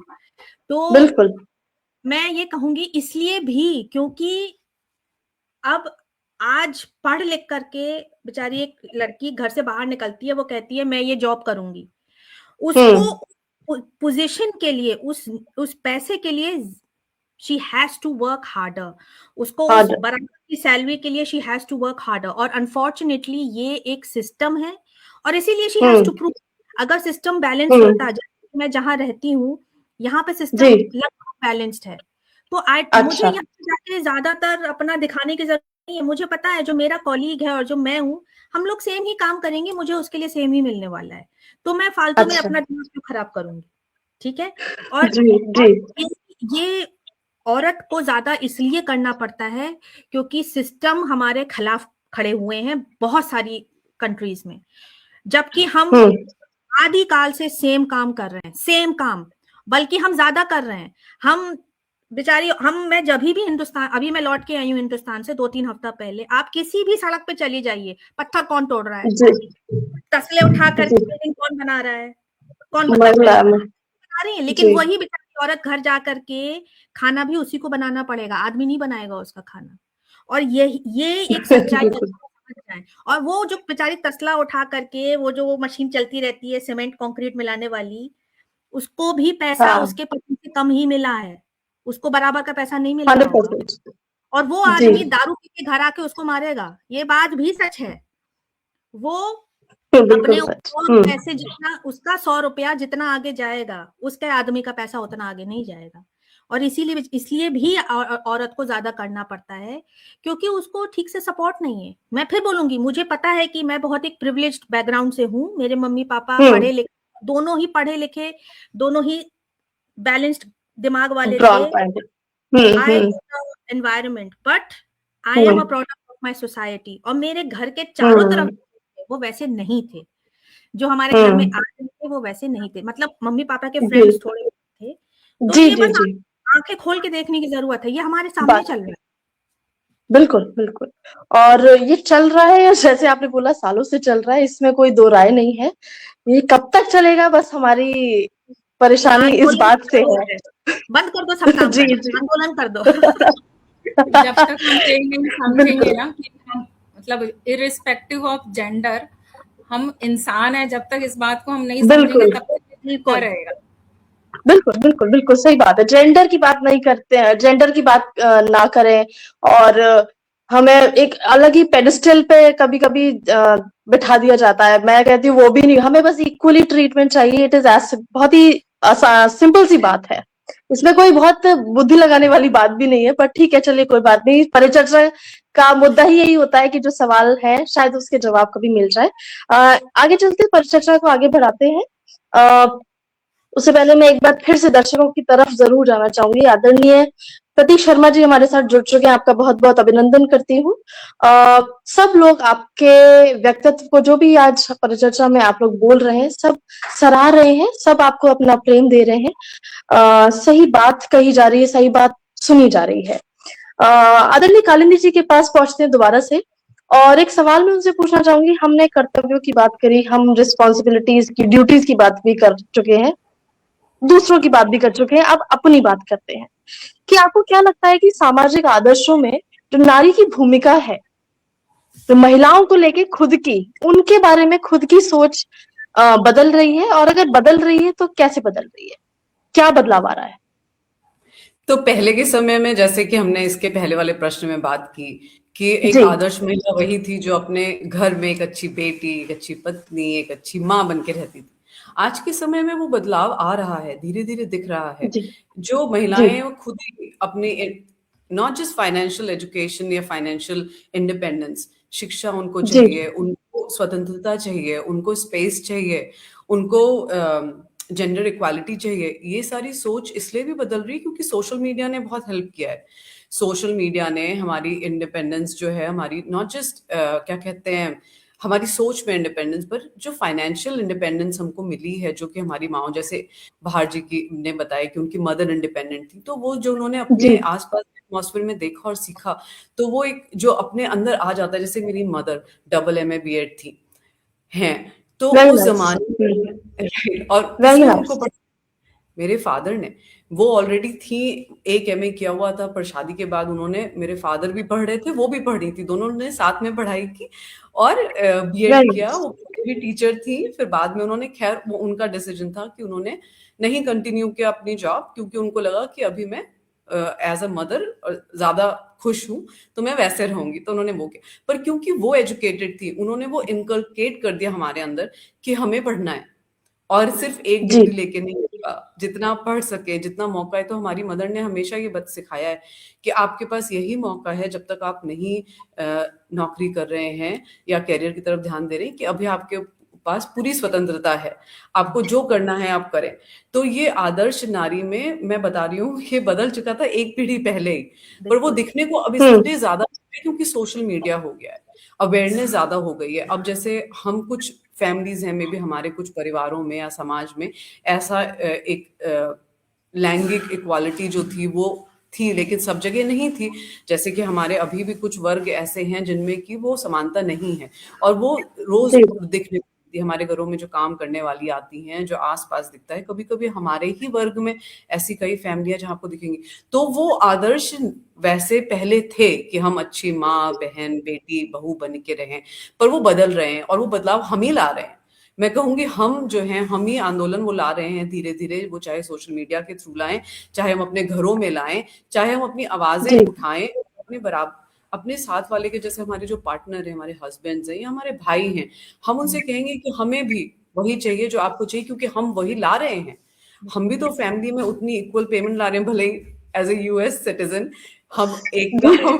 तो बिल्कुल मैं ये कहूंगी इसलिए भी, क्योंकि अब आज पढ़ लिख करके बेचारी एक लड़की घर से बाहर निकलती है, वो कहती है मैं ये जॉब करूंगी, उसको पोजीशन के लिए, उस पैसे के लिए she has to work harder, उसको उस बराबर की सैलरी के लिए she has to work harder, और अनफॉर्चुनेटली ये एक सिस्टम है, और इसीलिए शी हैज टू प्रूव। अगर सिस्टम बैलेंस होता, जैसे मैं जहां रहती हूँ यहाँ पे सिस्टम लगभग बैलेंस्ड है, तो मुझे यहाँ जाके ज्यादातर अपना दिखाने की जरूरत नहीं है, मुझे पता है जो मेरा कॉलीग है और जो मैं हूँ, हम लोग सेम ही काम करेंगे, मुझे उसके लिए सेम ही मिलने वाला है, तो मैं फालतू में अपना दिमाग क्यों खराब करूंगी, ठीक है। और ये औरत को ज्यादा इसलिए करना पड़ता है क्योंकि सिस्टम हमारे खिलाफ खड़े हुए हैं बहुत सारी कंट्रीज में, जबकि हम आदि काल से सेम काम कर रहे हैं, सेम काम, बल्कि हम ज्यादा कर रहे हैं। हम बेचारी, मैं जब भी हिंदुस्तान, अभी मैं लौट के आई हूँ हिंदुस्तान से 2-3 हफ्ता पहले, आप किसी भी सड़क पे चली जाइए, पत्थर कौन तोड़ रहा है, तसले उठा कर बिल्डिंग कौन बना रहा है, कौन बना रही है, लेकिन वही बेचारी औरत घर जा करके खाना भी उसी को बनाना पड़ेगा, आदमी नहीं बनाएगा उसका खाना। और ये एक सच्चाई है। और वो जो बेचारी तसला उठा करके, वो जो मशीन चलती रहती है सीमेंट कंक्रीट मिलाने वाली, उसको भी पैसा उसके पति से कम ही मिला है, उसको बराबर का पैसा नहीं मिल रहा होगा, और वो आदमी दारू पी के घर आके उसको मारेगा, ये बात भी सच है। वो अपने पैसे जितना, उसका 100 रुपया जितना आगे जाएगा, उसके आदमी का पैसा उतना आगे नहीं जाएगा। और इसलिए भी औरत को ज्यादा करना पड़ता है, क्योंकि उसको ठीक से सपोर्ट नहीं है। मैं फिर बोलूंगी, मुझे पता है कि मैं बहुत एक प्रिविलेज्ड बैकग्राउंड से हूँ, मेरे मम्मी पापा पढ़े लिखे, दोनों ही पढ़े लिखे, दोनों ही बैलेंस्ड दिमाग वाले थे। Environment, but I am a product of my society, और मेरे घर के चारों तरफ वो वैसे नहीं थे, जो हमारे घर में आते थे वो वैसे नहीं थे, मतलब मम्मी पापा के फ्रेंड्स थोड़े थे, तो ये बस आंखें खोल के देखने की जरूरत है, ये हमारे सामने चल रहा है। बिल्कुल बिल्कुल, और ये चल रहा है, जैसे आपने बोला सालों से चल रहा है, इसमें कोई दो राय नहीं है। ये कब तक चलेगा, बस हमारी परेशानी इस बात से है। बंद कर दो सब काम, आंदोलन कर दो। जब तक हम ये नहीं समझेंगे ना कि हम, मतलब इरिस्पेक्टिव ऑफ जेंडर, हम इंसान है, जब तक इस बात को हम नहीं समझेंगे तब तक रहेगा। बिल्कुल बिल्कुल बिल्कुल सही बात है, जेंडर की बात नहीं करते हैं, जेंडर की बात ना करें, और हमें एक अलग ही पेडिस्टल पे कभी कभी बिठा दिया जाता है। मैं कहती हूँ वो भी नहीं, हमें बस इक्वली ट्रीटमेंट चाहिए। इट इज बहुत ही सिंपल सी बात है, इसमें कोई बहुत बुद्धि लगाने वाली बात भी नहीं है, पर ठीक है, चलिए कोई बात नहीं। परिचर्चा का मुद्दा ही यही होता है कि जो सवाल है शायद उसके जवाब कभी मिल जाए। आगे चलते परिचर्चा को आगे बढ़ाते हैं। उससे पहले मैं एक बार फिर से दर्शकों की तरफ जरूर जाना चाहूंगी। आदरणीय प्रतीक शर्मा जी हमारे साथ जुड़ चुके हैं, आपका बहुत बहुत अभिनंदन करती हूँ। सब लोग आपके व्यक्तित्व को, जो भी आज परिचर्चा में आप लोग बोल रहे हैं, सब सराह रहे हैं, सब आपको अपना प्रेम दे रहे हैं। सही बात कही जा रही है, सही बात सुनी जा रही है। आदरणीय कालिंदी जी के पास पहुंचते हैं दोबारा से, और एक सवाल मैं उनसे पूछना चाहूंगी। हमने कर्तव्यों की बात करी, हम रिस्पॉन्सिबिलिटीज की, ड्यूटीज की बात भी कर चुके हैं, दूसरों की बात भी कर चुके हैं, अब अपनी बात करते हैं कि आपको क्या लगता है कि सामाजिक आदर्शों में जो नारी की भूमिका है, तो महिलाओं को लेके खुद की, उनके बारे में खुद की सोच बदल रही है, और अगर बदल रही है तो कैसे बदल रही है, क्या बदलाव आ रहा है? तो पहले के समय में, जैसे कि हमने इसके पहले वाले प्रश्न में बात की कि एक जी आदर्श महिला वही थी जो अपने घर में एक अच्छी बेटी, एक अच्छी पत्नी, एक अच्छी माँ बन के रहती थी। आज के समय में वो बदलाव आ रहा है, धीरे धीरे दिख रहा है। जी जो जी महिलाएं हैं वो खुद ही अपनी, नॉट जस्ट फाइनेंशियल एजुकेशन या फाइनेंशियल इंडिपेंडेंस, शिक्षा उनको जी चाहिए, उनको स्वतंत्रता चाहिए, उनको स्पेस चाहिए, उनको जेंडर इक्वालिटी चाहिए। ये सारी सोच इसलिए भी बदल रही है क्योंकि सोशल मीडिया ने बहुत हेल्प किया है। सोशल मीडिया ने हमारी इंडिपेंडेंस जो है, हमारी नॉट जस्ट क्या कहते हैं, हमारी सोच में इंडिपेंडेंस, पर जो फाइनेंशियल इंडिपेंडेंस हमको मिली है, जो कि हमारी माँ, जैसे बाहर जी की ने बताया कि उनकी मदर इंडिपेंडेंट थी, तो वो जो उन्होंने जी अपने आसपास एटमॉस्फेयर में देखा और सीखा, तो वो एक जो अपने अंदर आ जाता है। जैसे मेरी मदर MA BEd थी हैं, तो वेरी उस नाइस। जमाने में राइट, और वेरी किसने उनको नाइस। मेरे फादर ने। वो ऑलरेडी थी, एक MA किया हुआ था, पर शादी के बाद उन्होंने, मेरे फादर भी पढ़ रहे थे, वो भी पढ़ रही थी, दोनों ने साथ में पढ़ाई की और BEd वेरी किया। नाइस। वो भी टीचर थी, फिर बाद में उन्होंने, खैर वो उनका डिसीजन था कि उन्होंने नहीं कंटिन्यू किया अपनी जॉब, क्योंकि उनको लगा कि अभी मैं एज अ मदर ज्यादा खुश हूँ, तो मैं वैसे रहूंगी, तो उन्होंने वो किया। पर क्योंकि वो एजुकेटेड थी, उन्होंने वो इनकलकेट कर दिया हमारे अंदर कि हमें पढ़ना है, और सिर्फ एक जी डिग्री लेके नहीं होगा, जितना आप पढ़ सके, जितना मौका है। तो हमारी मदर ने हमेशा ये बात सिखाया है कि आपके पास यही मौका है, जब तक आप नहीं नौकरी कर रहे हैं या करियर की तरफ ध्यान दे रहे हैं, कि अभी आपके पास पूरी स्वतंत्रता है, आपको जो करना है आप करें। तो ये आदर्श नारी में मैं बता रही हूँ, ये बदल चुका था एक पीढ़ी पहले ही, पर वो दिखने को अब इसलिए ज्यादा है क्योंकि सोशल मीडिया हो गया है, अवेयरनेस ज्यादा हो गई है। अब जैसे हम कुछ फैमिलीज हैं, मे बी हमारे कुछ परिवारों में या समाज में ऐसा एक लैंगिक इक्वालिटी जो थी वो थी, लेकिन सब जगह नहीं थी। जैसे कि हमारे अभी भी कुछ वर्ग ऐसे हैं जिनमें कि वो समानता नहीं है, और वो रोज जी दिखने को मिलती है। हमारे घरों में जो काम करने वाली आती हैं, जो आसपास दिखता है, कभी कभी हमारे ही वर्ग में ऐसी कई फैमिलियां जहाँ आपको दिखेंगी। तो वो आदर्श वैसे पहले थे कि हम अच्छी माँ, बहन, बेटी, बहू बन के रहें, पर वो बदल रहे हैं, और वो बदलाव हम ही ला रहे हैं। मैं कहूंगी हम जो हैं, हम ही आंदोलन वो ला रहे हैं धीरे धीरे, वो चाहे सोशल मीडिया के थ्रू लाएं, चाहे हम अपने घरों में लाएं, चाहे हम अपनी आवाजें जी उठाएं, अपने बराबर, अपने साथ वाले के, जैसे हमारे जो पार्टनर हैं, हमारे हस्बैंड्स हैं या हमारे भाई हैं, हम उनसे कहेंगे कि हमें भी वही चाहिए जो आपको चाहिए, क्योंकि हम वही ला रहे हैं। हम भी तो फैमिली में उतनी इक्वल पेमेंट ला रहे हैं, भले ही एज ए US सिटीजन हम एक जी काम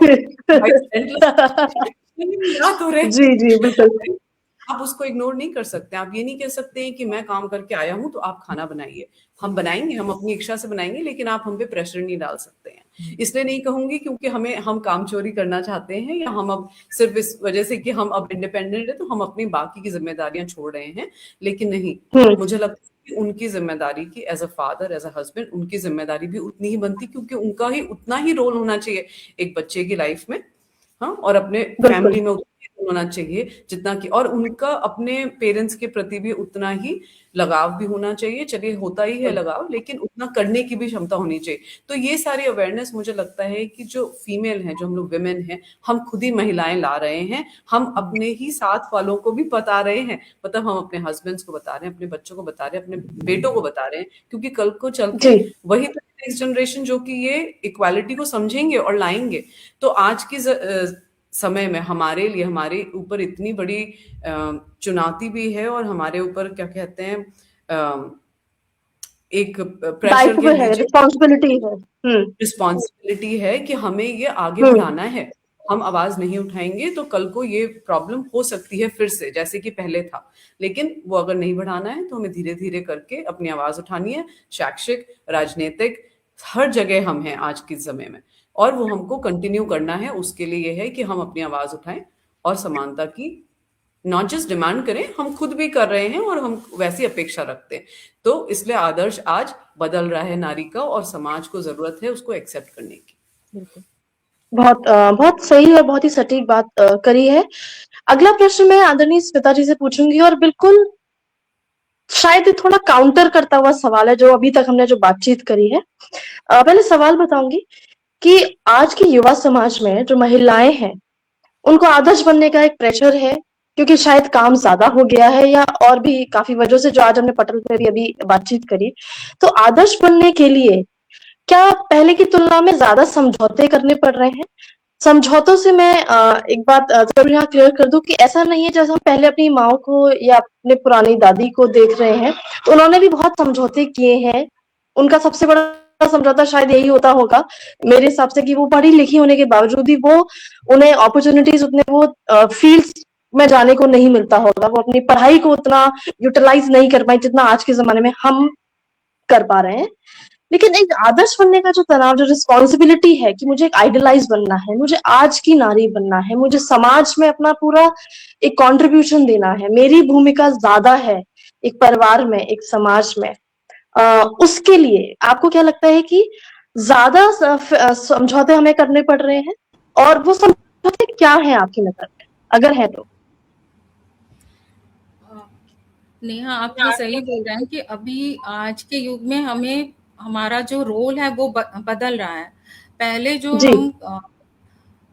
ला तो रहे जी जी बिल्कुल। हैं। आप उसको इग्नोर नहीं कर सकते। आप ये नहीं कह सकते हैं कि मैं काम करके आया हूं तो आप खाना बनाइए। हम बनाएंगे, हम अपनी इच्छा से बनाएंगे, लेकिन आप हम पे प्रेशर नहीं डाल सकते हैं। इसलिए नहीं कहूंगी क्योंकि हम काम चोरी करना चाहते हैं, या हम अब सिर्फ इस वजह से कि हम अब इंडिपेंडेंट है तो हम अपनी बाकी की जिम्मेदारियां छोड़ रहे हैं। लेकिन नहीं, मुझे लगता है कि उनकी जिम्मेदारी की, as a father, as a husband, उनकी जिम्मेदारी भी उतनी ही बनती, क्योंकि उनका ही उतना ही रोल होना चाहिए एक बच्चे की लाइफ में, हाँ, और अपने बिल्कुल फैमिली में उतना ही होना चाहिए जितना कि, और उनका अपने पेरेंट्स के प्रति भी उतना ही लगाव भी होना चाहिए। चलिए, होता ही है लगाव, लेकिन उतना करने की भी क्षमता होनी चाहिए। तो ये सारी अवेयरनेस मुझे लगता है कि जो फीमेल हैं, जो हम लोग विमेन हैं, हम खुद ही महिलाएं ला रहे हैं। हम अपने ही साथ वालों को भी बता रहे हैं, मतलब हम अपने हस्बैंड्स को बता रहे हैं, अपने बच्चों को बता रहे हैं, अपने बेटों को बता रहे हैं, क्योंकि कल को चल के जी वही तो नेक्स्ट जनरेशन जो कि ये इक्वालिटी को समझेंगे और लाएंगे। तो आज की समय में हमारे लिए, हमारे ऊपर इतनी बड़ी चुनौती भी है, और हमारे ऊपर क्या कहते हैं, एक प्रेशर कह दायित्व है, लीजिए, रिस्पॉन्सिबिलिटी है। रिस्पॉन्सिबिलिटी है कि हमें ये आगे हम्म बढ़ाना है। हम आवाज नहीं उठाएंगे तो कल को ये प्रॉब्लम हो सकती है फिर से, जैसे कि पहले था। लेकिन वो अगर नहीं बढ़ाना है तो हमें धीरे धीरे करके अपनी आवाज उठानी है। शैक्षिक, राजनीतिक, हर जगह हम हैं आज के समय में, और वो हमको कंटिन्यू करना है। उसके लिए ये है कि हम अपनी आवाज उठाएं और समानता की नॉट जस्ट डिमांड करें, हम खुद भी कर रहे हैं और हम वैसी अपेक्षा रखते हैं। तो इसलिए आदर्श आज बदल रहा है नारी का, और समाज को जरूरत है उसको एक्सेप्ट करने की। बिल्कुल, बहुत सही और बहुत ही सटीक बात करी है। अगला प्रश्न मैं आदरणीय स्मिता जी से पूछूंगी, और बिल्कुल शायद ये थोड़ा काउंटर करता हुआ सवाल है जो अभी तक हमने जो बातचीत करी है। पहले सवाल बताऊंगी कि आज के युवा समाज में जो महिलाएं हैं, उनको आदर्श बनने का एक प्रेशर है, क्योंकि शायद काम ज्यादा हो गया है या और भी काफी वजह से जो आज हमने पटल पे भी अभी बातचीत करी। तो आदर्श बनने के लिए क्या पहले की तुलना में ज्यादा समझौते करने पड़ रहे हैं? समझौतों से मैं एक बात जरूर यहाँ क्लियर कर दूं कि ऐसा नहीं है जैसे हम पहले अपनी माओ को या अपने पुरानी दादी को देख रहे हैं, तो उन्होंने भी बहुत समझौते किए हैं। उनका सबसे बड़ा समझौता शायद यही होता होगा मेरे हिसाब से, कि वो पढ़ी लिखी होने के बावजूद भी वो उन्हें अपॉर्चुनिटीज उतने वो फील्ड्स में जाने को नहीं मिलता होगा, वो अपनी पढ़ाई को उतना यूटिलाइज नहीं कर पाए जितना आज के जमाने में हम कर पा रहे हैं। लेकिन एक आदर्श बनने का जो तनाव, जो रिस्पॉन्सिबिलिटी है कि मुझे एक आइडलाइज बनना है, मुझे आज की नारी बनना है, मुझे समाज में अपना पूरा एक कंट्रीब्यूशन देना है, मेरी भूमिका ज्यादा है एक परिवार में, एक समाज में, उसके लिए आपको क्या लगता है कि ज्यादा समझौते हमें करने पड़ रहे हैं? और वो समझौते क्या हैं आपकी नजर में, अगर है तो? नेहा, आप ये सही बोल रहे हैं कि अभी आज के युग में हमें हमारा जो रोल है वो बदल रहा है। पहले जो जी। हम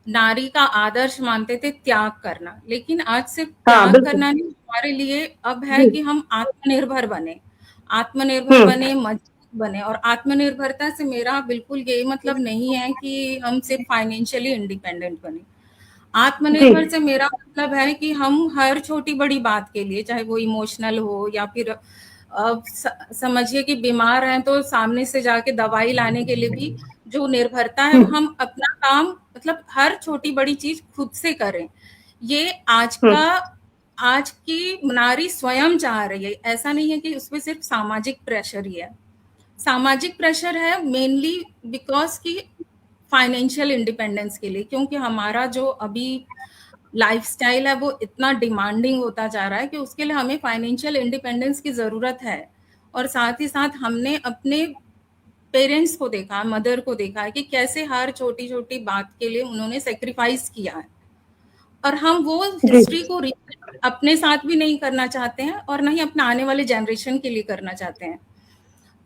नारी का आदर्श मानते थे त्याग करना, लेकिन आज सिर्फ हाँ, त्याग बिल्कुल। करना नहीं, हमारे लिए अब है जी। कि हम आत्मनिर्भर बने, मजबूत बने। और आत्मनिर्भरता से मेरा बिल्कुल ये मतलब नहीं है कि हम सिर्फ फाइनेंशियली इंडिपेंडेंट बने। आत्मनिर्भर जी। से मेरा मतलब है कि हम हर छोटी बड़ी बात के लिए, चाहे वो इमोशनल हो या फिर समझिए कि बीमार हैं तो सामने से जाके दवाई लाने के लिए भी जो निर्भरता है, हम अपना काम मतलब हर छोटी बड़ी चीज खुद से करें। ये आज की नारी स्वयं चाह रही है। ऐसा नहीं है कि उसमें सिर्फ सामाजिक प्रेशर ही है। सामाजिक प्रेशर है मेनली बिकॉज की फाइनेंशियल इंडिपेंडेंस के लिए, क्योंकि हमारा जो अभी लाइफस्टाइल है वो इतना डिमांडिंग होता जा रहा है कि उसके लिए हमें फाइनेंशियल इंडिपेंडेंस की ज़रूरत है। और साथ ही साथ हमने अपने पेरेंट्स को देखा, मदर को देखा है कि कैसे हर छोटी छोटी बात के लिए उन्होंने सेक्रीफाइस किया है, और हम वो हिस्ट्री को अपने साथ भी नहीं करना चाहते हैं और नहीं अपने आने वाले जनरेशन के लिए करना चाहते हैं।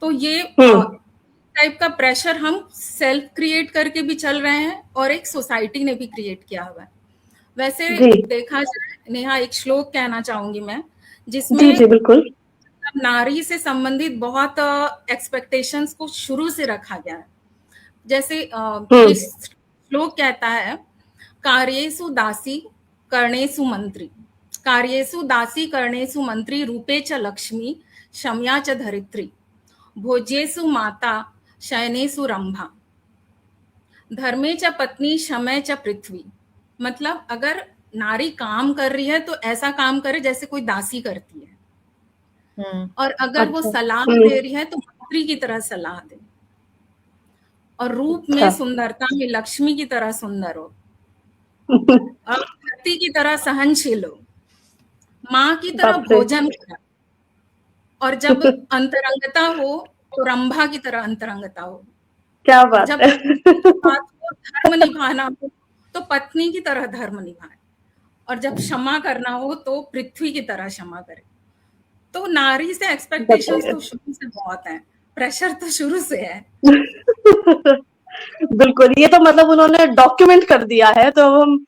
तो ये टाइप का प्रेशर हम सेल्फ क्रिएट करके भी चल रहे हैं और एक सोसाइटी ने भी क्रिएट किया हुआ है। वैसे देखा जाए नेहा, एक श्लोक कहना चाहूंगी मैं, जिसमें जी बिल्कुल नारी से संबंधित बहुत एक्सपेक्टेशंस को शुरू से रखा गया है। जैसे इस श्लोक कहता है, कार्येषु दासी कर्णेषु मंत्री, कार्येषु दासी कर्णेषु मंत्री, रूपे च लक्ष्मी शम्या च धरित्री, भोज्येषु माता शयनेषु रंभा, धर्मे च पत्नी शमय च पृथ्वी। मतलब अगर नारी काम कर रही है तो ऐसा काम करे जैसे कोई दासी करती है, और अगर वो सलाह दे रही है तो मंत्री की तरह सलाह दे, और रूप में सुंदरता में लक्ष्मी की तरह सुंदर हो, और धरती की तरह सहनशील हो, माँ की तरह भोजन करा, और जब अंतरंगता हो तो रंभा की तरह अंतरंगता हो। क्या बात जब है। बात को धर्म निभाना हो तो पत्नी की तरह धर्म निभाए, और जब क्षमा करना हो तो पृथ्वी की तरह क्षमा करे। तो नारी से एक्सपेक्टेशंस तो शुरू से बहुत हैं, प्रेशर तो शुरू से है। बिल्कुल, ये तो मतलब उन्होंने डॉक्यूमेंट कर दिया है, तो हम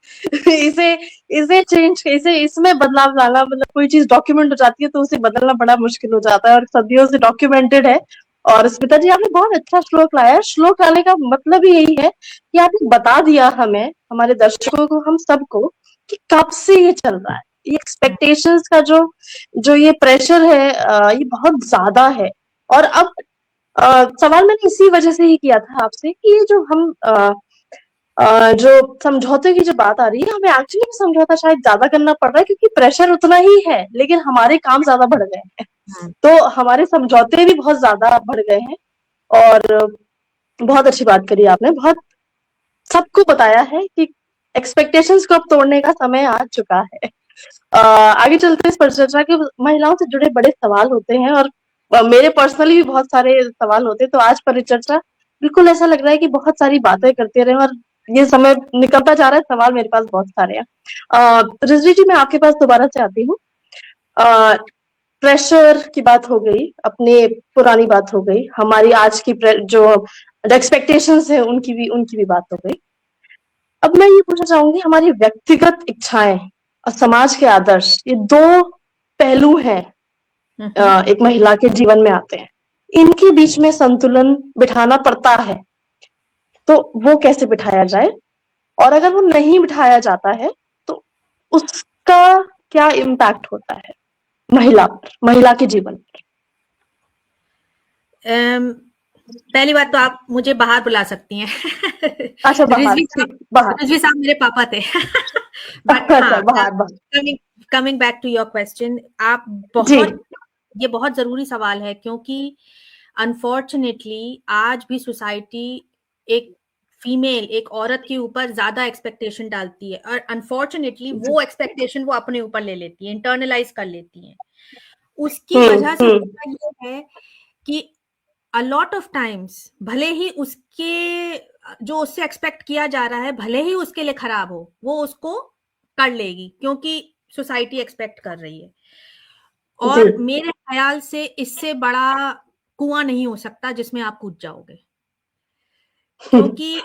इसे चेंज, इसमें बदलाव लाना, मतलब कोई चीज डॉक्यूमेंट हो जाती है तो उसे बदलना बड़ा मुश्किल हो जाता है, और सदियों से डॉक्यूमेंटेड है। और स्मिता जी, आपने बहुत अच्छा श्लोक लाया। श्लोक लाने का मतलब ही यही है कि आपने बता दिया हमें, हमारे दर्शकों को, हम सबको, कि कब से ये चल रहा है। ये एक्सपेक्टेशंस का जो ये प्रेशर है, ये बहुत ज्यादा है। और अब सवाल मैंने इसी वजह से ही किया था आपसे कि ये जो हम जो समझौते की जो बात आ रही है, हमें एक्चुअली समझौता शायद ज्यादा करना पड़ रहा है क्योंकि प्रेशर उतना ही है, लेकिन हमारे काम ज्यादा बढ़ गए हैं, तो हमारे समझौते भी बहुत ज्यादा बढ़ गए हैं। और बहुत अच्छी बात करी आपने, बहुत सबको बताया है कि एक्सपेक्टेशंस को अब तोड़ने का समय आ चुका है। आगे चलते इस परिचर्चा के महिलाओं से जुड़े बड़े सवाल होते हैं, और मेरे पर्सनली भी बहुत सारे सवाल होते हैं, तो आज परिचर्चा बिल्कुल ऐसा लग रहा है कि बहुत सारी बातें करते रहे, और ये समय निकलता जा रहा है, सवाल मेरे पास बहुत सारे हैं। रिजवी जी, मैं आपके पास दोबारा से आती हूँ। प्रेशर की बात हो गई, अपने पुरानी बात हो गई, हमारी आज की जो एक्सपेक्टेशंस है उनकी भी बात हो गई। अब मैं ये पूछना चाहूंगी, हमारी व्यक्तिगत इच्छाएं और समाज के आदर्श, ये दो पहलू हैं एक महिला के जीवन में आते हैं, इनके बीच में संतुलन बिठाना पड़ता है, तो वो कैसे बिठाया जाए, और अगर वो नहीं बिठाया जाता है तो उसका क्या इम्पैक्ट होता है महिला के जीवन पर? पहली बात तो आप मुझे बाहर बुला सकती हैं। अच्छा, बाहर रिजवी साहब मेरे पापा थे। बट हाँ, coming back to your question, आप ये बहुत जरूरी सवाल है, क्योंकि अनफॉर्चुनेटली आज भी सोसाइटी एक औरत के ऊपर ज्यादा एक्सपेक्टेशन डालती है, और अनफॉर्चुनेटली वो एक्सपेक्टेशन वो अपने ऊपर ले लेती है, इंटरनलाइज कर लेती है। उसकी वजह से ये है कि a lot of times भले ही जो उससे एक्सपेक्ट किया जा रहा है भले ही उसके लिए खराब हो, वो उसको कर लेगी क्योंकि सोसाइटी एक्सपेक्ट कर रही है। और मेरे ख्याल से इससे बड़ा कुआं नहीं हो सकता जिसमें आप कूद जाओगे। क्योंकि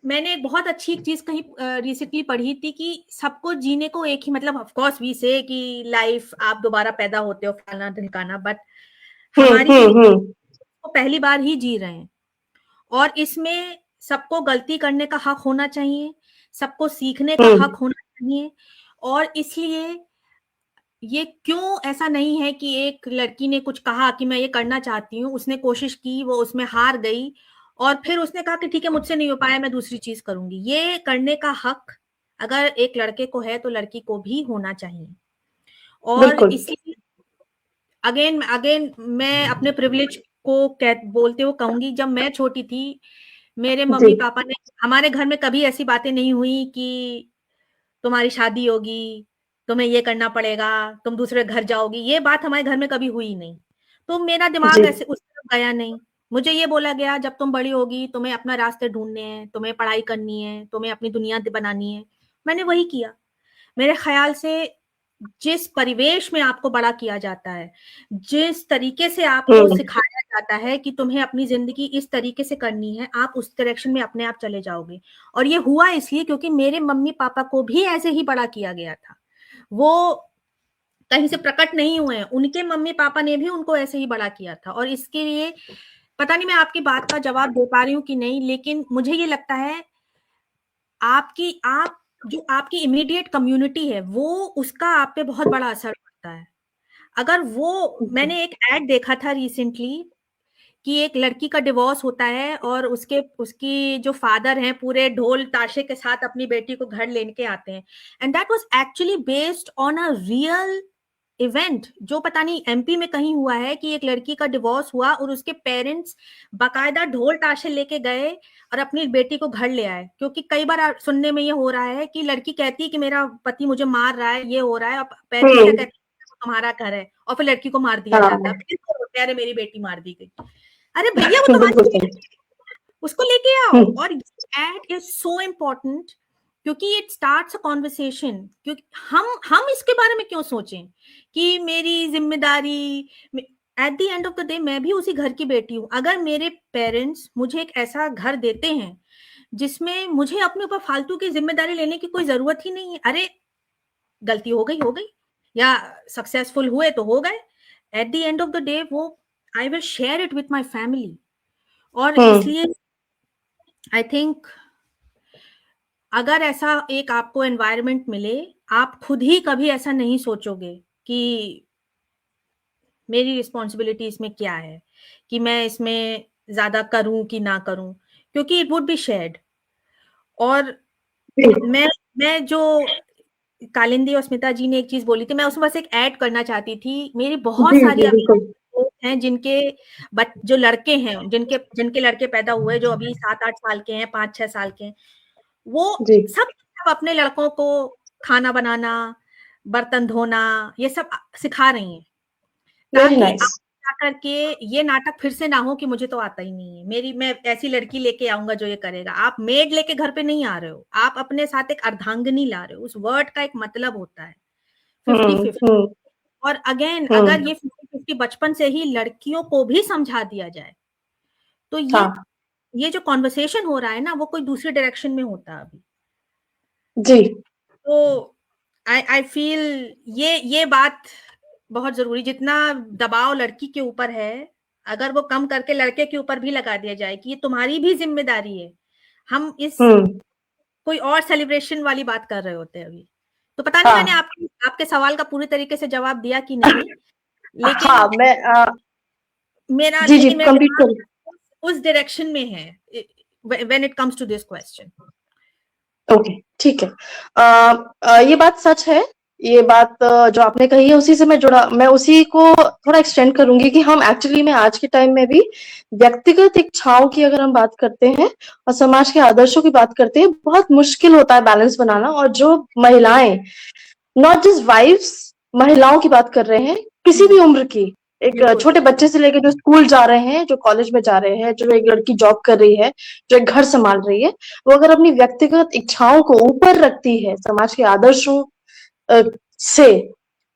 मैंने एक बहुत अच्छी चीज कहीं रिसेंटली पढ़ी थी कि सबको जीने को एक ही, मतलब ऑफ कोर्स वी से कि लाइफ आप दोबारा पैदा होते हो फलाना ढिमकाना, बट हमारी तो पहली बार ही जी रहे हैं, और इसमें सबको गलती करने का हक होना चाहिए, सबको सीखने का हक होना चाहिए। और इसलिए ये क्यों ऐसा नहीं है कि एक लड़की ने कुछ कहा कि मैं ये करना चाहती हूँ, उसने कोशिश की, वो उसमें हार गई, और फिर उसने कहा कि ठीक है मुझसे नहीं हो पाया, मैं दूसरी चीज करूंगी। ये करने का हक अगर एक लड़के को है तो लड़की को भी होना चाहिए। और इसलिए अगेन मैं अपने प्रिविलेज को बोलते हुए कहूंगी, जब मैं छोटी थी मेरे मम्मी पापा ने, हमारे घर में कभी ऐसी बातें नहीं हुई कि तुम्हारी शादी होगी, तुम्हें ये करना पड़ेगा, तुम दूसरे घर जाओगी, ये बात हमारे घर में कभी हुई नहीं। तो मेरा दिमाग ऐसे उस तरफ गया नहीं। मुझे ये बोला गया जब तुम बड़ी होगी तुम्हें अपना रास्ते ढूंढने हैं, तुम्हें पढ़ाई करनी है, तुम्हें अपनी दुनिया बनानी है। मैंने वही किया। मेरे ख्याल से जिस परिवेश में आपको बड़ा किया जाता है, जिस तरीके से आपको सिखाया जाता है कि तुम्हें अपनी जिंदगी इस तरीके से करनी है, आप उस डायरेक्शन में अपने आप चले जाओगे। और ये हुआ इसलिए क्योंकि मेरे मम्मी पापा को भी ऐसे ही बड़ा किया गया था। वो कहीं से प्रकट नहीं हुए हैं, उनके मम्मी पापा ने भी उनको ऐसे ही बड़ा किया था। और इसके लिए पता नहीं मैं आपकी बात का जवाब दे पा रही हूँ कि नहीं, लेकिन मुझे ये लगता है जो आपकी इमीडिएट कम्युनिटी है वो, उसका आप पे बहुत बड़ा असर पड़ता है। अगर वो, मैंने एक एड देखा था रिसेंटली कि एक लड़की का डिवोर्स होता है और उसकी जो फादर हैं पूरे ढोल ताशे के साथ अपनी बेटी को घर लेके आते हैं, and that was actually based on a real event, जो पता नहीं एमपी में कहीं हुआ है, कि एक लड़की का डिवोर्स हुआ और उसके पेरेंट्स बाकायदा ढोल ताशे लेके गए और अपनी बेटी को घर ले आए। क्योंकि कई बार सुनने में ये हो रहा है कि लड़की कहती है कि मेरा पति मुझे मार रहा है, ये हो रहा है, और पेरेंट्स क्या कहते हैं तुम्हारा घर है, और फिर लड़की को मार दिया जाता है। फिर अरे मेरी बेटी मार दी गई। अरे भैया वो तुम्हारी बेटी, उसको लेके आओ। और एड इज सो इम्पोर्टेंट क्योंकि इट स्टार्ट्स अ कॉन्वर्सेशन। क्योंकि हम इसके बारे में क्यों सोचें कि मेरी जिम्मेदारी, eight the end of the day मैं भी उसी घर की बेटी हूं। अगर मेरे पेरेंट्स मुझे एक ऐसा घर देते हैं जिसमें मुझे अपने ऊपर फालतू की जिम्मेदारी लेने की कोई जरूरत ही नहीं है, अरे गलती हो गई, या सक्सेसफुल हुए तो हो गए, at the end of the day वो I will share it with my family. और इसलिए आई थिंक अगर ऐसा एक आपको एनवायरनमेंट मिले, आप खुद ही कभी ऐसा नहीं सोचोगे कि मेरी रिस्पॉन्सिबिलिटी इसमें क्या है, कि मैं इसमें ज्यादा करूं कि ना करूं, क्योंकि इट वुड बी शेयर्ड। और जी मैं जो कालिंदी और स्मिता जी ने एक चीज बोली थी, मैं उसमें बस एक ऐड करना चाहती थी। मेरी बहुत जी सारी जी बिल्कुल। दोस्त हैं जिनके जो लड़के हैं, जिनके जिनके लड़के पैदा हुए जो अभी 7-8 साल के हैं, 5-6 साल के हैं, वो जी सब अपने लड़कों को खाना बनाना, बर्तन धोना, ये सब सिखा रही हैं, वेरी ताकि नाइस। जाकर के ये नाटक फिर से ना हो कि मुझे तो आता ही नहीं है, मैं ऐसी लड़की लेके आऊंगा जो ये करेगा। आप मेड लेके घर पे नहीं आ रहे हो, आप अपने साथ एक अर्धांगिनी ला रहे हो। उस वर्ड का एक मतलब होता है 50-50। हम्म। और अगेन अगर हम्म। ये 50-50 बचपन से ही लड़कियों को भी समझा दिया जाए, तो हाँ ये जो कॉन्वर्सेशन हो रहा है ना, वो कोई दूसरी डायरेक्शन में होता है अभी। जी तो आई फील ये बात बहुत जरूरी, जितना दबाव लड़की के ऊपर है, अगर वो कम करके लड़के के ऊपर भी लगा दिया जाए कि ये तुम्हारी भी जिम्मेदारी है। हम इस हम्म। कोई और सेलिब्रेशन वाली बात कर रहे होते हैं अभी। तो पता नहीं मैंने हाँ आपके सवाल का पूरी तरीके से जवाब दिया कि नहीं, लेकिन हाँ मैं जी जी मेरा कंप्लीट दिमाग करिए। उस डायरेक्शन में है when it comes to this question. Okay ठीक है। ये बात सच है। ये बात जो आपने कही है उसी से मैं उसी को थोड़ा एक्सटेंड करूंगी कि हम एक्चुअली में आज के टाइम में भी व्यक्तिगत इच्छाओं की अगर हम बात करते हैं और समाज के आदर्शों की बात करते हैं, बहुत मुश्किल होता है बैलेंस बनाना। और जो महिलाएं, नॉट जस्ट वाइफ्स, महिलाओं की बात कर रहे हैं किसी भी उम्र की, एक बिल्कुल छोटे बच्चे से लेकर जो स्कूल जा रहे हैं, जो कॉलेज में जा रहे हैं, जो एक लड़की जॉब कर रही है, जो एक घर संभाल रही है, वो अगर अपनी व्यक्तिगत इच्छाओं को ऊपर रखती है समाज के आदर्शों से,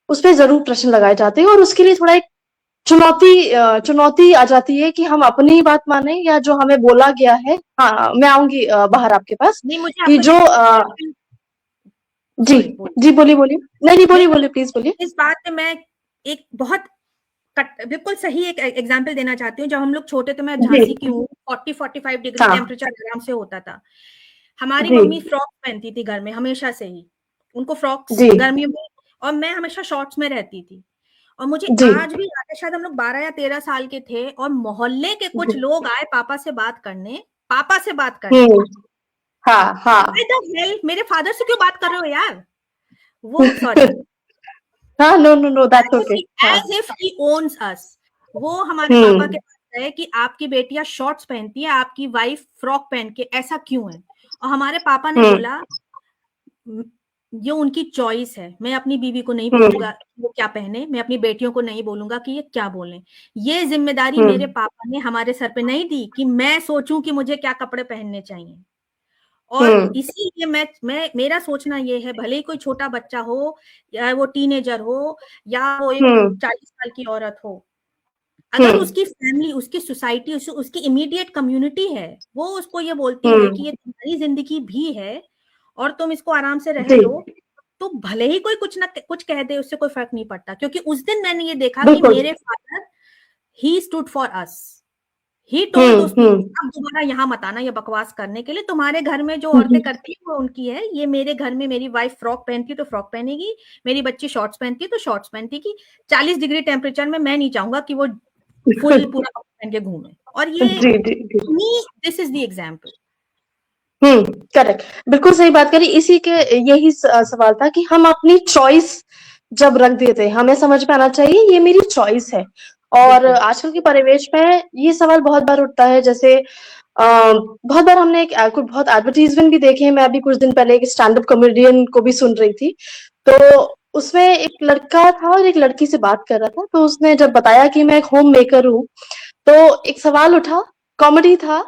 उस पर जरूर प्रश्न लगाए जाते हैं। और उसके लिए थोड़ा एक चुनौती आ जाती है कि हम अपनी बात माने या जो हमें बोला गया है। हाँ मैं आऊंगी बाहर आपके पास नहीं, मुझे कि आपको जो जी सॉरी जी बोलिए बोलिए। नहीं नहीं बोलिए नहीं, बोलिए प्लीज बोलिए। इस बात पे मैं एक बहुत बिल्कुल सही एक एग्जाम्पल देना चाहती हूँ। जब हम लोग छोटे थे, मैं जी झांसी की हूँ, 40-45 डिग्री हाँ टेम्परेचर आराम से होता था। हमारी जी मम्मी फ्रॉक पहनती थी घर में हमेशा से ही, उनको फ्रॉक्स जी गर्मियों में, और मैं हमेशा शॉर्ट्स में रहती थी। और मुझे जी आज भी याद है, शायद हम लोग 12 या 13 साल के थे, और मोहल्ले के कुछ लोग आए पापा से बात करने। हम्म। हाँ हाँ Why the hell, मेरे फादर से क्यों बात कर रहे हो यार? वो सॉरी, हाँ no no no that's okay. हाँ as if he owns us। वो हमारे पापा के हम्म पास गए कि आपकी बेटियां शॉर्ट्स पहनती है, आपकी वाइफ फ्रॉक पहन के, ऐसा क्यों है? और हमारे पापा ने हम्म बोला ये उनकी चॉइस है, मैं अपनी बीवी को नहीं हम्म बोलूंगा वो क्या पहने, मैं अपनी बेटियों को नहीं बोलूंगा कि ये क्या बोलें। ये जिम्मेदारी मेरे हम्म पापा ने हमारे सर पे नहीं दी कि मैं सोचूं कि मुझे क्या कपड़े पहनने चाहिए। और हम्म इसीलिए मेरा सोचना ये है, भले ही कोई छोटा बच्चा हो, या वो टीनेजर हो, या वो एक हम्म 40 साल की औरत हो, अगर हम्म उसकी फैमिली, उसकी सोसाइटी, उसकी इमीडिएट कम्युनिटी है, वो उसको ये बोलती है कि हम्म ये तुम्हारी जिंदगी भी है और तुम इसको आराम से रह जी लो, तो भले ही कोई कुछ ना कुछ कह दे, उससे कोई फर्क नहीं पड़ता। क्योंकि उस दिन मैंने ये देखा कि बिल्कुल। मेरे father, he stood for us, he told those people, अब दोबारा यहाँ मत आना ये बकवास करने के लिए, तुम्हारे घर में जो औरतें करती है वो उनकी है, ये मेरे घर में मेरी वाइफ फ्रॉक पहनती है तो फ्रॉक पहनेगी, मेरी बच्ची शॉर्ट्स पहनती है तो शॉर्ट्स पहनती की। 40 डिग्री टेम्परेचर में मैं नहीं चाहूंगा कि वो फुल पूरा कपड़ा पहन के घूमे। और ये जी जी जी this is the example. Correct, बिल्कुल सही बात करी। इसी के यही सवाल था कि हम अपनी चॉइस जब रख देते, हमें समझ में आना चाहिए ये मेरी चॉइस है। और बिल्कुल आजकल के परिवेश में ये सवाल बहुत बार उठता है, जैसे बहुत बार हमने कुछ बहुत एडवर्टीजमेंट भी देखे हैं। मैं अभी कुछ दिन पहले एक स्टैंड अप कॉमेडियन को भी सुन रही थी, तो उसमें एक लड़का था और एक लड़की से बात कर रहा था। तो उसने जब बताया कि मैं एक होम मेकर हूँ, तो एक सवाल उठा, कॉमेडी था,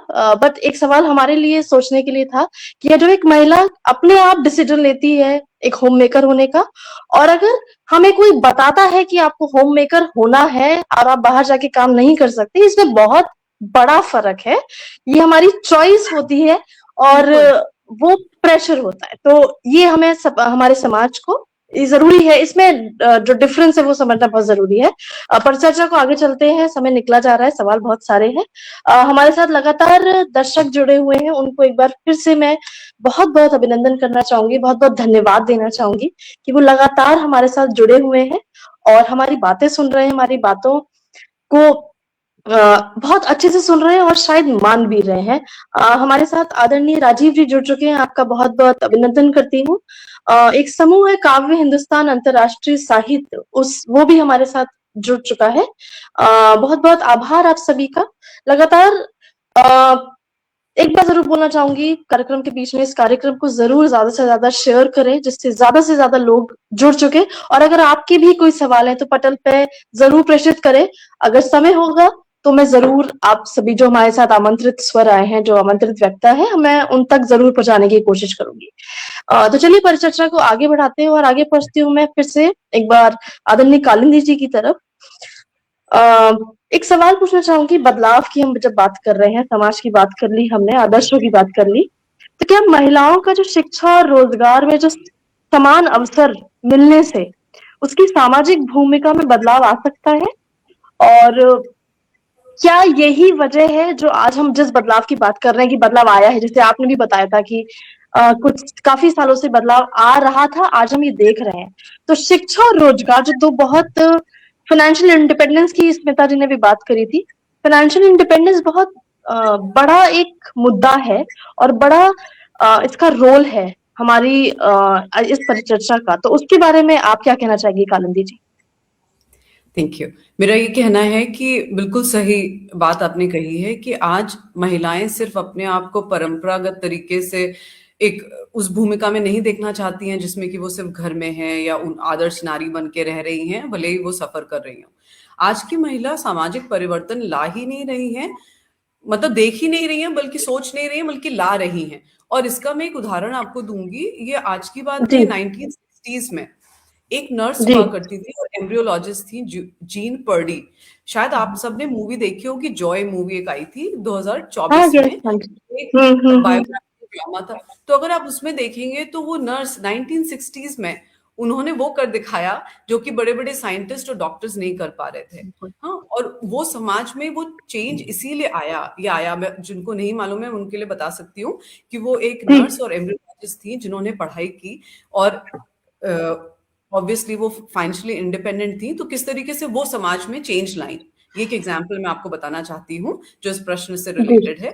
बट एक सवाल हमारे लिए सोचने के लिए था कि जब एक महिला अपने आप डिसीजन लेती है एक होम मेकर होने का, और अगर हमें कोई बताता है कि आपको होम मेकर होना है और आप बाहर जाके काम नहीं कर सकते, इसमें बहुत बड़ा फर्क है। ये हमारी चॉइस होती है और बिल्कुल वो प्रेशर होता है। तो ये हमें हमारे समाज को ये जरूरी है, इसमें जो डिफरेंस है वो समझना बहुत जरूरी है। पर चर्चा को आगे चलते हैं, समय निकला जा रहा है, सवाल बहुत सारे हैं। हमारे साथ लगातार दर्शक जुड़े हुए हैं, उनको एक बार फिर से मैं बहुत बहुत अभिनंदन करना चाहूंगी, बहुत बहुत धन्यवाद देना चाहूंगी कि वो लगातार हमारे साथ जुड़े हुए हैं और हमारी बातें सुन रहे हैं, हमारी बातों को बहुत अच्छे से सुन रहे हैं और शायद मान भी रहे हैं। हमारे साथ आदरणीय राजीव जी जुड़ चुके हैं, आपका बहुत बहुत अभिनंदन करती हूँ। एक समूह है काव्य हिंदुस्तान अंतर्राष्ट्रीय साहित्य, वो भी हमारे साथ जुड़ चुका है। बहुत बहुत आभार आप सभी का। लगातार एक बार जरूर बोलना चाहूंगी कार्यक्रम के बीच में, इस कार्यक्रम को जरूर ज्यादा से ज्यादा शेयर करें, जिससे ज्यादा से ज्यादा लोग जुड़ चुके। और अगर आपके भी कोई सवाल है तो पटल पे जरूर प्रेषित करें। अगर समय होगा तो मैं जरूर आप सभी जो हमारे साथ आमंत्रित स्वर आए हैं, जो आमंत्रित वक्ता है, मैं उन तक जरूर पहुंचाने की कोशिश करूंगी। तो चलिए परिचर्चा को आगे बढ़ाते हैं और आगे पहुंचती हूँ मैं फिर से एक बार आदरणीय कालिंदी जी की तरफ। एक सवाल पूछना चाहूंगी, बदलाव की हम जब बात कर रहे हैं, समाज की बात कर ली हमने, आदर्शों की बात कर ली, तो क्या महिलाओं का जो शिक्षा और रोजगार में जो समान अवसर मिलने से उसकी सामाजिक भूमिका में बदलाव आ सकता है? और क्या यही वजह है जो आज हम जिस बदलाव की बात कर रहे हैं कि बदलाव आया है, जैसे आपने भी बताया था कि कुछ काफी सालों से बदलाव आ रहा था, आज हम ये देख रहे हैं। तो शिक्षा और रोजगार जो दो बहुत, फाइनेंशियल इंडिपेंडेंस की स्मिता जी ने भी बात करी थी। फाइनेंशियल इंडिपेंडेंस बहुत बड़ा एक मुद्दा है और बड़ा इसका रोल है हमारी इस परिचर्चा का। तो उसके बारे में आप क्या कहना चाहेंगे कालिंदी जी? Thank you. मेरा ये कहना है कि बिल्कुल सही बात आपने कही है कि आज महिलाएं सिर्फ अपने आप को परंपरागत तरीके से एक उस भूमिका में नहीं देखना चाहती हैं जिसमें कि वो सिर्फ घर में है या उन आदर्श नारी बन के रह रही हैं, भले ही वो सफर कर रही हो। आज की महिला सामाजिक परिवर्तन ला ही नहीं रही है, मतलब देख ही नहीं रही है, बल्कि सोच नहीं रही है, बल्कि ला रही हैं। और इसका मैं एक उदाहरण आपको दूंगी। ये आज की बात जी नहीं, 1960s में एक नर्स जी। हुआ करती थी और एम्ब्रियोलॉजिस्ट थी, जीन पर्डी। शायद आप सबने मूवी देखी होगी, जॉय मूवी एक आई थी हाँ 2024 यस, में, हाँ जी। एक बायोग्राफिकल ड्रामा था। तो अगर आप उसमें देखेंगे तो वो नर्स 1960s में उन्होंने वो कर दिखाया जो कि बड़े बड़े साइंटिस्ट और डॉक्टर्स नहीं कर पा रहे थे। हाँ, और वो समाज में वो चेंज इसीलिए आया, ये आया, मैं जिनको नहीं मालूम है उनके लिए बता सकती हूँ कि वो एक जी नर्स और एम्ब्रियोलॉजिस्ट थी जिन्होंने पढ़ाई की और ऑब्वियसली वो फाइनेंशियली इंडिपेंडेंट थी। तो किस तरीके से वो समाज में चेंज लाई, ये एक एग्जाम्पल मैं आपको बताना चाहती हूँ जो इस प्रश्न से जी रिलेटेड है।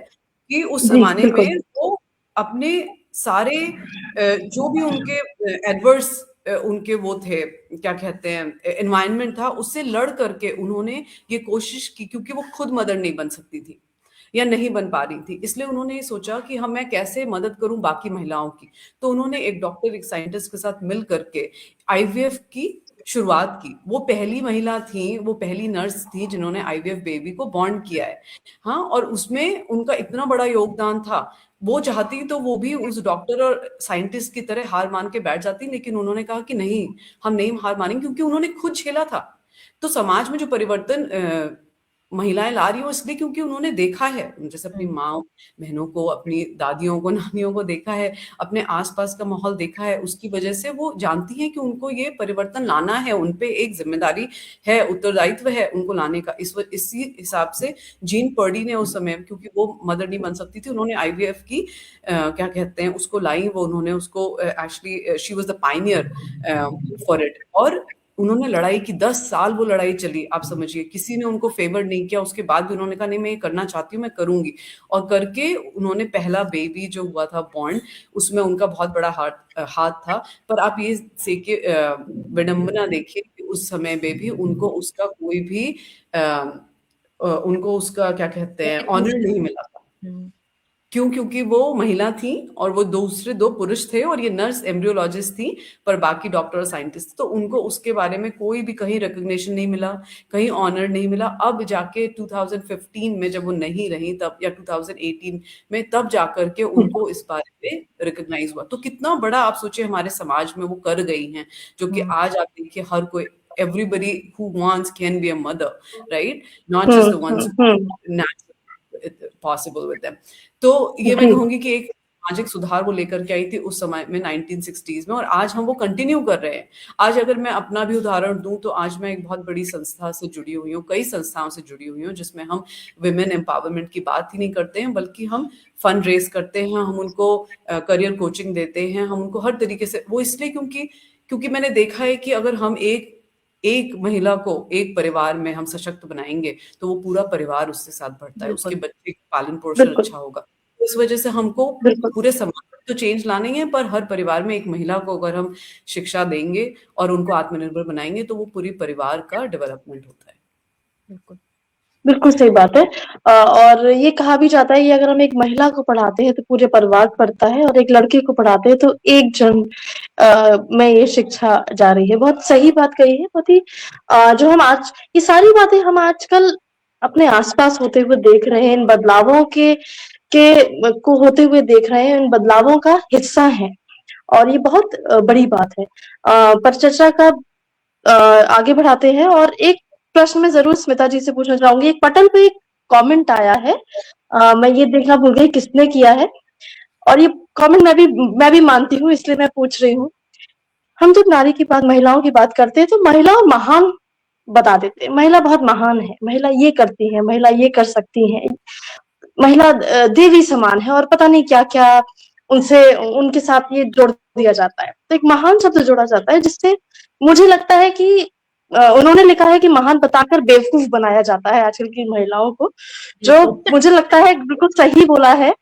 कि उस जी जमाने में बिल्कुल। वो अपने सारे जो भी उनके एडवर्स उनके वो थे, क्या कहते हैं, एनवायरनमेंट था, उससे लड़ करके उन्होंने ये कोशिश की, क्योंकि वो खुद मदर नहीं बन सकती थी या नहीं बन पा रही थी, इसलिए उन्होंने ये सोचा कि हम मैं कैसे मदद करूं बाकी महिलाओं की। तो उन्होंने एक डॉक्टर, एक साइंटिस्ट के साथ मिल करके आईवीएफ की शुरुआत की। वो पहली महिला थी, वो पहली नर्स थी जिन्होंने आईवीएफ बेबी को बॉर्न किया है। हाँ, और उसमें उनका इतना बड़ा योगदान था। वो चाहती तो वो भी उस डॉक्टर और साइंटिस्ट की तरह हार मान के बैठ जाती, लेकिन उन्होंने कहा कि नहीं, हम नहीं हार मानेंगे, क्योंकि उन्होंने खुद झेला था। तो समाज में जो परिवर्तन महिलाएं ला रही हो, इसलिए क्योंकि उन्होंने देखा है, जैसे अपनी माँ बहनों को, अपनी दादियों को, नानियों को देखा है, अपने आसपास का माहौल देखा है, उसकी वजह से वो जानती हैं कि उनको ये परिवर्तन लाना है, उनपे एक जिम्मेदारी है, उत्तरदायित्व है उनको लाने का। इसी हिसाब से जीन पर्डी ने उस समय, क्योंकि वो मदर नहीं बन सकती थी, उन्होंने आईवीएफ की क्या कहते हैं उसको लाई, वो उन्होंने उसको actually she was the Pioneer for it. और उन्होंने लड़ाई की, 10 साल वो लड़ाई चली, आप समझिए, किसी ने उनको फेवर नहीं किया। उसके बाद भी उन्होंने कहा नहीं, मैं ये करना चाहती हूँ, मैं करूंगी। और करके उन्होंने पहला बेबी जो हुआ था बॉर्न, उसमें उनका बहुत बड़ा हाथ था। पर आप ये सेके विडंबना देखिए कि उस समय में भी उनको उसका कोई भी उनको उसका क्या कहते हैं ऑनर नहीं मिला था। क्यों? क्योंकि वो महिला थी और वो दूसरे 2 पुरुष थे, और ये नर्स एम्ब्रियोलॉजिस्ट थी, पर बाकी डॉक्टर और साइंटिस्ट, तो उनको उसके बारे में कोई भी कहीं रिकॉग्निशन नहीं मिला, कहीं ऑनर नहीं मिला। अब जाके 2015 में जब वो नहीं रही तब, या 2018 में, तब जाकर के उनको इस बारे में रिकॉग्नाइज हुआ। तो कितना बड़ा आप सोचिए हमारे समाज में वो कर गई हैं, जो कि आज आप देखिए हर कोई, everybody who wants can be a mother, right? Not just the ones possible with them. तो ये मैं जी कहूंगी कि एक सामाजिक सुधार वो लेकर के आई थी उस समय में 1960s में, और आज हम वो कंटिन्यू कर रहे हैं। आज अगर मैं अपना भी उदाहरण दूं तो आज मैं एक बहुत बड़ी संस्था से जुड़ी हुई हूँ, कई संस्थाओं से जुड़ी हुई हूँ, जिसमें हम विमेन एम्पावरमेंट की बात ही नहीं करते हैं, बल्कि हम फंड रेज करते हैं, हम उनको करियर कोचिंग देते हैं, हम उनको हर तरीके से, वो इसलिए क्योंकि मैंने देखा है कि अगर हम एक महिला को एक परिवार में हम सशक्त बनाएंगे तो वो पूरा परिवार उसके साथ बढ़ता है, उसके बच्चे का पालन पोषण बिल्कुल अच्छा होगा। इस वजह से हमको बिल्कुल पूरे समाज में तो चेंज लाने हैं, पर हर परिवार में एक महिला को अगर हम शिक्षा देंगे और उनको आत्मनिर्भर बनाएंगे तो वो पूरी परिवार का डेवलपमेंट होता है। बिल्कुल बिल्कुल सही बात है। और ये कहा भी जाता है कि अगर हम एक महिला को पढ़ाते हैं तो पूरे परिवार पढ़ता है, और एक लड़के को पढ़ाते हैं तो एक जन में ये शिक्षा जा रही है। बहुत सही बात कही है। बहुत ही जो हम आज ये सारी बातें हम आजकल अपने आसपास होते हुए देख रहे हैं, इन बदलावों के को होते हुए देख रहे हैं, इन बदलावों का हिस्सा है, और ये बहुत बड़ी बात है। पर चर्चा का आगे बढ़ाते हैं, और एक प्रश्न मैं जरूर स्मिता जी से पूछना चाहूंगी। एक पटल पे एक कमेंट आया है, मैं ये देखना भूल गई किसने किया है, और ये कमेंट मैं भी मानती हूँ, इसलिए मैं पूछ रही हूँ। हम जब नारी की बात, महिलाओं की बात करते हैं तो महिला महान बता देते हैं, महिला बहुत महान है, महिला ये करती है, महिला ये कर सकती है, महिला देवी समान है, और पता नहीं क्या क्या उनसे उनके साथ ये जोड़ दिया जाता है। तो एक महान शब्द जोड़ा जाता है, जिससे मुझे लगता है कि उन्होंने लिखा है कि महान बताकर बेवकूफ बनाया जाता है आजकल की महिलाओं को, जो मुझे लगता है बिल्कुल सही बोला है।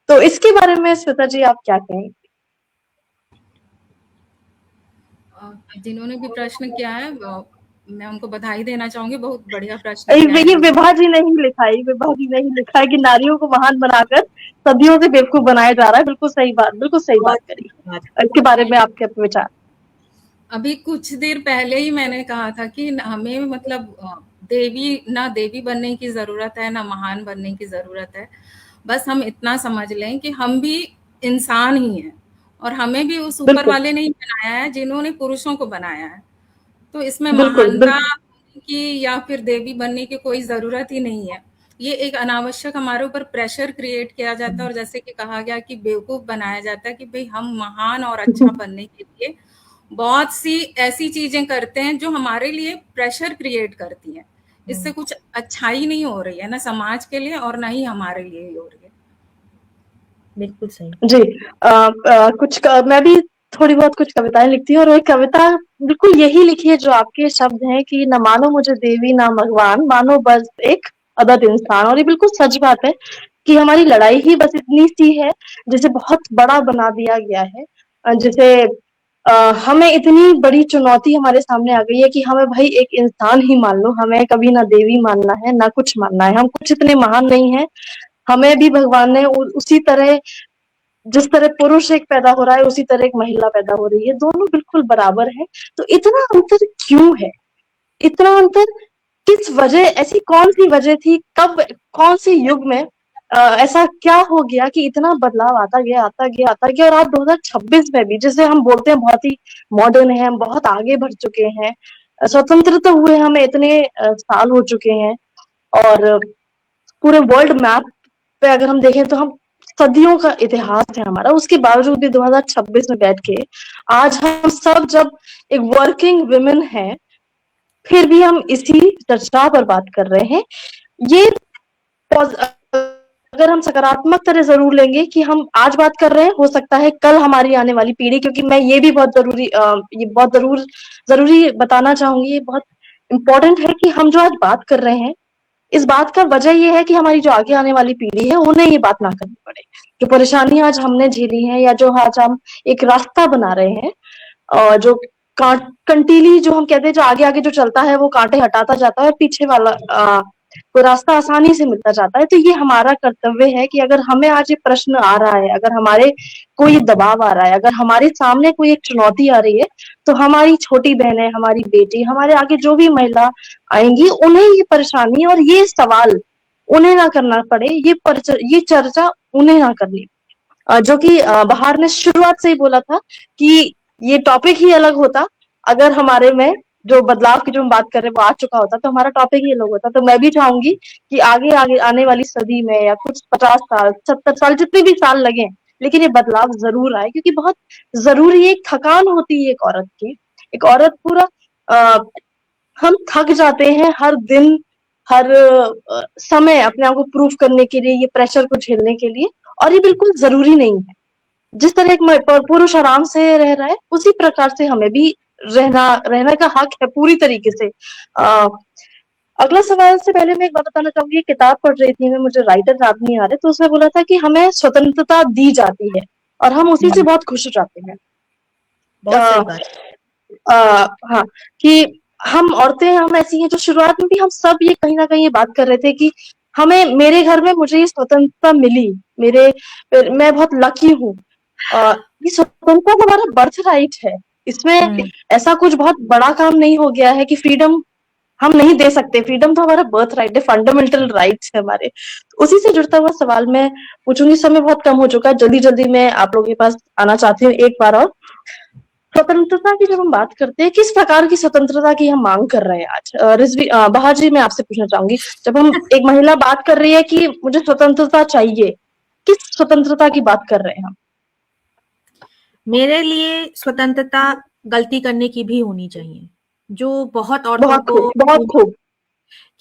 तो इसके बारे में श्वेता जी आप क्या कहेंगे? जिन्होंने भी प्रश्न किया है मैं उनको बधाई देना चाहूंगी, बहुत बढ़िया प्रश्न किया ये है। विभा जी नहीं लिखा है, विभा जी नहीं लिखा है कि नारियों को महान बनाकर सदियों से बेवकूफ बनाया जा रहा है। बिल्कुल सही बात करी। इसके बारे में आपके विचार? अभी कुछ देर पहले ही मैंने कहा था कि हमें मतलब देवी बनने की जरूरत है, ना महान बनने की जरूरत है। बस हम इतना समझ लें कि हम भी इंसान ही हैं, और हमें भी उस ऊपर वाले ने ही बनाया है जिन्होंने पुरुषों को बनाया है। तो इसमें महानता की या फिर देवी बनने की कोई जरूरत ही नहीं है। ये एक अनावश्यक हमारे ऊपर प्रेशर क्रिएट किया जाता है, और जैसे कि कहा गया कि बेवकूफ बनाया जाता है कि भाई हम महान और अच्छा बनने के लिए बहुत सी ऐसी चीजें करते हैं जो हमारे लिए प्रेशर क्रिएट करती हैं। इससे कुछ अच्छाई नहीं हो रही है, ना समाज के लिए और ना ही हमारे लिए ही हो रही है। बिल्कुल सही जी। मैं भी थोड़ी बहुत कुछ कविताएं लिखती हूँ, और एक कविता बिल्कुल यही लिखी है जो आपके शब्द हैं कि न मानो मुझे देवी ना भगवान, मानो बस एक अदद इंसान। और ये बिल्कुल सच बात है कि हमारी लड़ाई ही बस इतनी सी है जिसे बहुत बड़ा बना दिया गया है। जिसे हमें इतनी बड़ी चुनौती हमारे सामने आ गई है कि हमें भाई एक इंसान ही मान लो, हमें कभी ना देवी मानना है ना कुछ मानना है, हम कुछ इतने महान नहीं है। हमें भी भगवान ने उसी तरह, जिस तरह पुरुष एक पैदा हो रहा है उसी तरह एक महिला पैदा हो रही है, दोनों बिल्कुल बराबर है। तो इतना अंतर क्यों है? इतना अंतर किस वजह, ऐसी कौन सी वजह थी, कब, कौन से युग में ऐसा क्या हो गया कि इतना बदलाव आता गया और आज 2026 में भी, जिसे हम बोलते हैं बहुत ही मॉडर्न है, हम बहुत आगे बढ़ चुके हैं, स्वतंत्रता हुए हमें इतने साल हो चुके हैं, और पूरे वर्ल्ड मैप पे अगर हम देखें तो हम सदियों का इतिहास है हमारा, उसके बावजूद भी 2026 में बैठ के आज हम सब जब एक वर्किंग वुमेन है, फिर भी हम इसी चर्चा पर बात कर रहे हैं। ये अगर हम सकारात्मक तरह जरूर लेंगे कि हम आज बात कर रहे हैं, हो सकता है कल हमारी आने वाली पीढ़ी, क्योंकि मैं ये भी बहुत जरूरी बताना चाहूंगी, ये बहुत इम्पोर्टेंट है कि हम जो आज बात कर रहे हैं, इस बात का वजह ये है कि हमारी जो आगे आने वाली पीढ़ी है उन्हें ये बात ना करनी पड़े। जो परेशानियां आज हमने झेली हैं, या जो आज हम एक रास्ता बना रहे हैं, और जो कंटीली जो हम कहते हैं, जो आगे आगे जो चलता है वो कांटे हटाता जाता है, और पीछे वाला को रास्ता आसानी से मिलता जाता है। तो ये हमारा कर्तव्य है कि अगर हमें आज ये प्रश्न आ रहा है, अगर हमारे कोई दबाव आ रहा है, अगर हमारे सामने कोई एक चुनौती आ रही है, तो हमारी छोटी बहनें, हमारी बेटी, हमारे आगे जो भी महिला आएंगी, उन्हें ये परेशानी और ये सवाल उन्हें ना करना पड़े, ये चर्चा उन्हें ना करनी। जो कि बहार ने शुरुआत से ही बोला था कि ये टॉपिक ही अलग होता अगर हमारे में जो बदलाव की जो हम बात कर रहे हैं वो आ चुका होता, तो हमारा टॉपिक ही अलग होता। तो मैं भी चाहूंगी कि आगे आगे आने वाली सदी में, या कुछ 50 साल 70 साल जितने भी साल लगे, लेकिन ये बदलाव जरूर आए, क्योंकि बहुत जरूरी है। एक थकान होती है एक औरत की, एक औरत पूरा हम थक जाते हैं हर दिन, हर समय अपने आप को प्रूफ करने के लिए, ये प्रेशर को झेलने के लिए, और ये बिल्कुल जरूरी नहीं है। जिस तरह एक पुरुष आराम से रह रहा है, उसी प्रकार से हमें भी रहने का हक है पूरी तरीके से। अगला सवाल से पहले मैं एक बात बताना चाहूंगी, किताब पढ़ रही थी मैं, मुझे राइटर याद नहीं आ रहे, तो उसमें बोला था कि हमें स्वतंत्रता दी जाती है और हम उसी से बहुत खुश हो जाते हैं। बहुत सही बात। हाँ, कि हम औरतें हम ऐसी हैं जो शुरुआत में भी हम सब ये कहीं ना कहीं ये बात कर रहे थे कि हमें, मेरे घर में मुझे ये स्वतंत्रता मिली, मैं बहुत लकी हूँ। ये स्वतंत्रता हमारा बर्थ राइट है, इसमें ऐसा कुछ बहुत बड़ा काम नहीं हो गया है कि फ्रीडम हम नहीं दे सकते। फ्रीडम तो हमारा बर्थ राइट है, फंडामेंटल राइट्स है हमारे। तो उसी से जुड़ता हुआ सवाल मैं पूछूंगी, समय बहुत कम हो चुका है, जल्दी जल्दी मैं आप लोगों के पास आना चाहती हूँ एक बार और। स्वतंत्रता की जब हम बात करते हैं, किस प्रकार की स्वतंत्रता की हम मांग कर रहे हैं आज? रिजवी बहार जी, मैं आपसे पूछना चाहूंगी, जब हम एक महिला बात कर रही है कि मुझे स्वतंत्रता चाहिए, किस स्वतंत्रता की बात कर रहे हैं हम? मेरे लिए स्वतंत्रता गलती करने की भी होनी चाहिए, जो बहुत औरतों बहुत को खूब, बहुत खूब,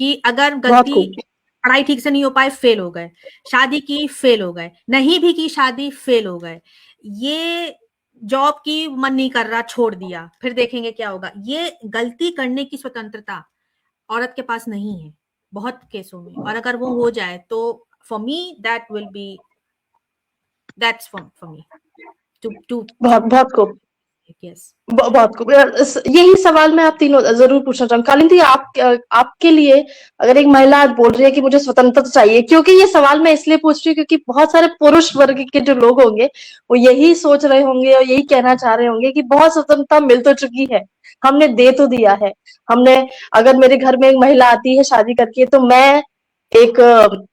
कि अगर बहुत गलती, खूब। पढ़ाई ठीक से नहीं हो पाए, फेल हो गए, शादी की फेल हो गए, नहीं भी की शादी फेल हो गए, ये जॉब की मन नहीं कर रहा छोड़ दिया, फिर देखेंगे क्या होगा। ये गलती करने की स्वतंत्रता औरत के पास नहीं है बहुत केसों में, और अगर वो हो जाए तो for me that will be, that's for me too बहुत बहुत खूब, यस। बहुत खूब। यही सवाल मैं आप तीनों जरूर पूछना चाहूंगी। कालिंदी जी, आपके लिए अगर एक महिला आज बोल रही है कि मुझे स्वतंत्रता चाहिए, क्योंकि ये सवाल मैं इसलिए पूछ रही हूँ क्योंकि बहुत सारे पुरुष वर्ग के जो लोग होंगे वो यही सोच रहे होंगे और यही कहना चाह रहे होंगे कि बहुत स्वतंत्रता मिल तो चुकी है, हमने दे तो दिया है। हमने, अगर मेरे घर में एक महिला आती है शादी करके, तो मैं एक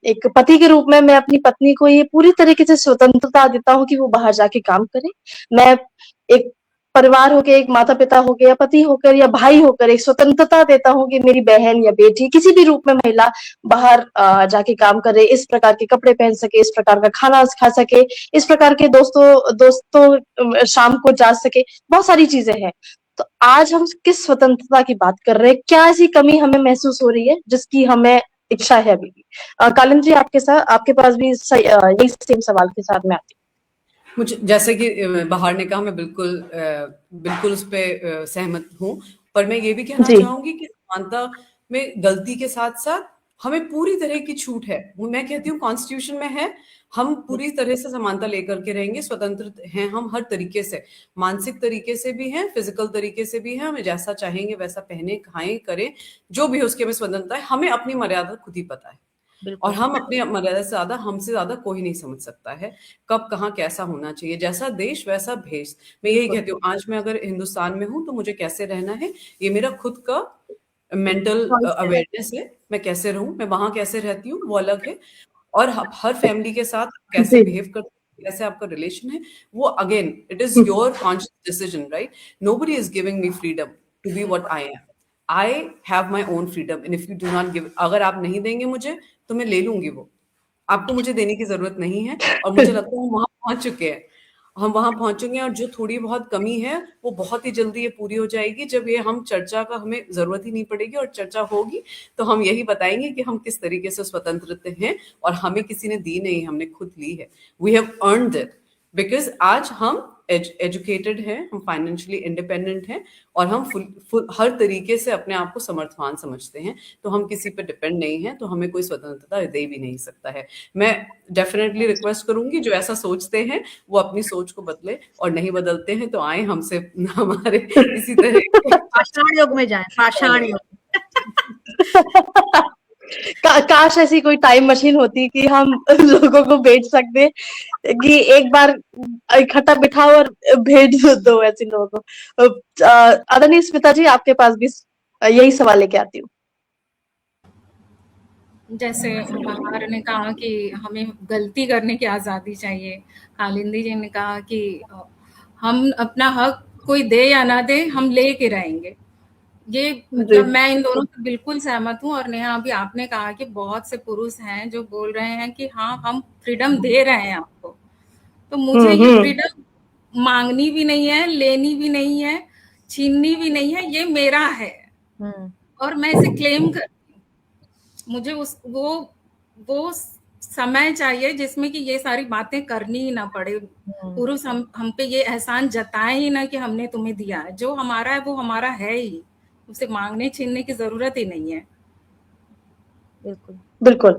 एक पति के रूप में मैं अपनी पत्नी को ये पूरी तरीके से स्वतंत्रता देता हूँ कि वो बाहर जाके काम करे। मैं एक परिवार होकर, एक माता पिता होकर या पति होकर या भाई होकर एक स्वतंत्रता देता हूँ कि मेरी बहन या बेटी किसी भी रूप में महिला बाहर जाके काम करे, इस प्रकार के कपड़े पहन सके, इस प्रकार का खाना खा सके, इस प्रकार के दोस्तों दोस्तों शाम को जा सके, बहुत सारी चीजें हैं। तो आज हम किस स्वतंत्रता की बात कर रहे हैं? क्या ऐसी कमी हमें महसूस हो रही है जिसकी हमें इच्छा है अभी भी? कालिंद जी, आपके पास भी यही सेम सवाल के साथ में आती मुझे जैसे कि बाहर ने कहा, मैं बिल्कुल बिल्कुल उस पे सहमत हूँ। पर मैं ये भी कहना जी। चाहूंगी कि समानता में गलती के साथ साथ हमें पूरी तरह की छूट है। मैं कहती हूँ कॉन्स्टिट्यूशन में है, हम पूरी तरह से समानता लेकर के रहेंगे, स्वतंत्र हैं हम हर तरीके से, मानसिक तरीके से भी हैं, फिजिकल तरीके से भी हैं। हमें जैसा चाहेंगे वैसा पहने, खाएं, करें, जो भी उसके में स्वतंत्रता है। हमें अपनी मर्यादा खुद ही पता है, और हम अपने मर्यादा से ज्यादा, हमसे ज्यादा कोई नहीं समझ सकता है कब कहाँ कैसा होना चाहिए। जैसा देश वैसा भेष, मैं यही कहती हूँ। आज मैं अगर हिंदुस्तान में हूँ तो मुझे कैसे रहना है, ये मेरा खुद का मेंटल अवेयरनेस है। मैं कैसे रहूं, मैं वहां कैसे रहती हूँ, वो अलग है। और हर फैमिली के साथ कैसे जी। बिहेव करते हैं, कैसे आपका रिलेशन है, वो again it is your conscious decision, right? Nobody is giving me freedom to be what I am. I have my own freedom, and if you do not give, अगर आप नहीं देंगे मुझे तो मैं ले लूंगी वो, आपको मुझे देने की जरूरत नहीं है। और मुझे लगता है हम वहां पहुंच चुके हैं, हम वहां पहुंचेंगे। और जो थोड़ी बहुत कमी है वो बहुत ही जल्दी ये पूरी हो जाएगी, जब ये हम चर्चा का हमें जरूरत ही नहीं पड़ेगी। और चर्चा होगी तो हम यही बताएंगे कि हम किस तरीके से स्वतंत्र हैं, और हमें किसी ने दी नहीं, हमने खुद ली है। We have earned it, because आज हम एजुकेटेड हैं, हम फाइनेंशियली इंडिपेंडेंट हैं, और हम फुल हर तरीके से अपने आप को समर्थवान समझते हैं। तो हम किसी पे डिपेंड नहीं हैं, तो हमें कोई स्वतंत्रता दे भी नहीं सकता है। मैं डेफिनेटली रिक्वेस्ट करूंगी जो ऐसा सोचते हैं वो अपनी सोच को बदले, और नहीं बदलते हैं तो आए हमसे हमारे इसी तरह पाषाण युग में जाए, पाषाण युग। काश ऐसी कोई टाइम मशीन होती कि हम लोगों को भेज सकते, कि एक बार इकट्ठा बिठाओ और भेज दो ऐसे लोगों को। आदरणीय स्मिता जी, आपके पास भी यही सवाल लेके आती हूँ। जैसे बाहर ने कहा कि हमें गलती करने की आज़ादी चाहिए, कालिंदी जी ने कहा कि हम अपना हक कोई दे या ना दे, हम ले के रहेंगे। ये मतलब मैं इन दोनों से बिल्कुल सहमत हूँ। और नेहा, अभी आपने कहा कि बहुत से पुरुष हैं जो बोल रहे हैं कि हाँ, हम फ्रीडम दे रहे हैं आपको। तो मुझे ये फ्रीडम मांगनी भी नहीं है, लेनी भी नहीं है, छीननी भी नहीं है, ये मेरा है और मैं इसे क्लेम करती हूँ। मुझे वो समय चाहिए जिसमें कि ये सारी बातें करनी ही ना पड़े। पुरुष हम पे ये एहसान जताए ही ना कि हमने तुम्हें दिया है, जो हमारा है वो हमारा है ही, उसे मांगने छीनने की जरूरत ही नहीं है। बिल्कुल बिल्कुल।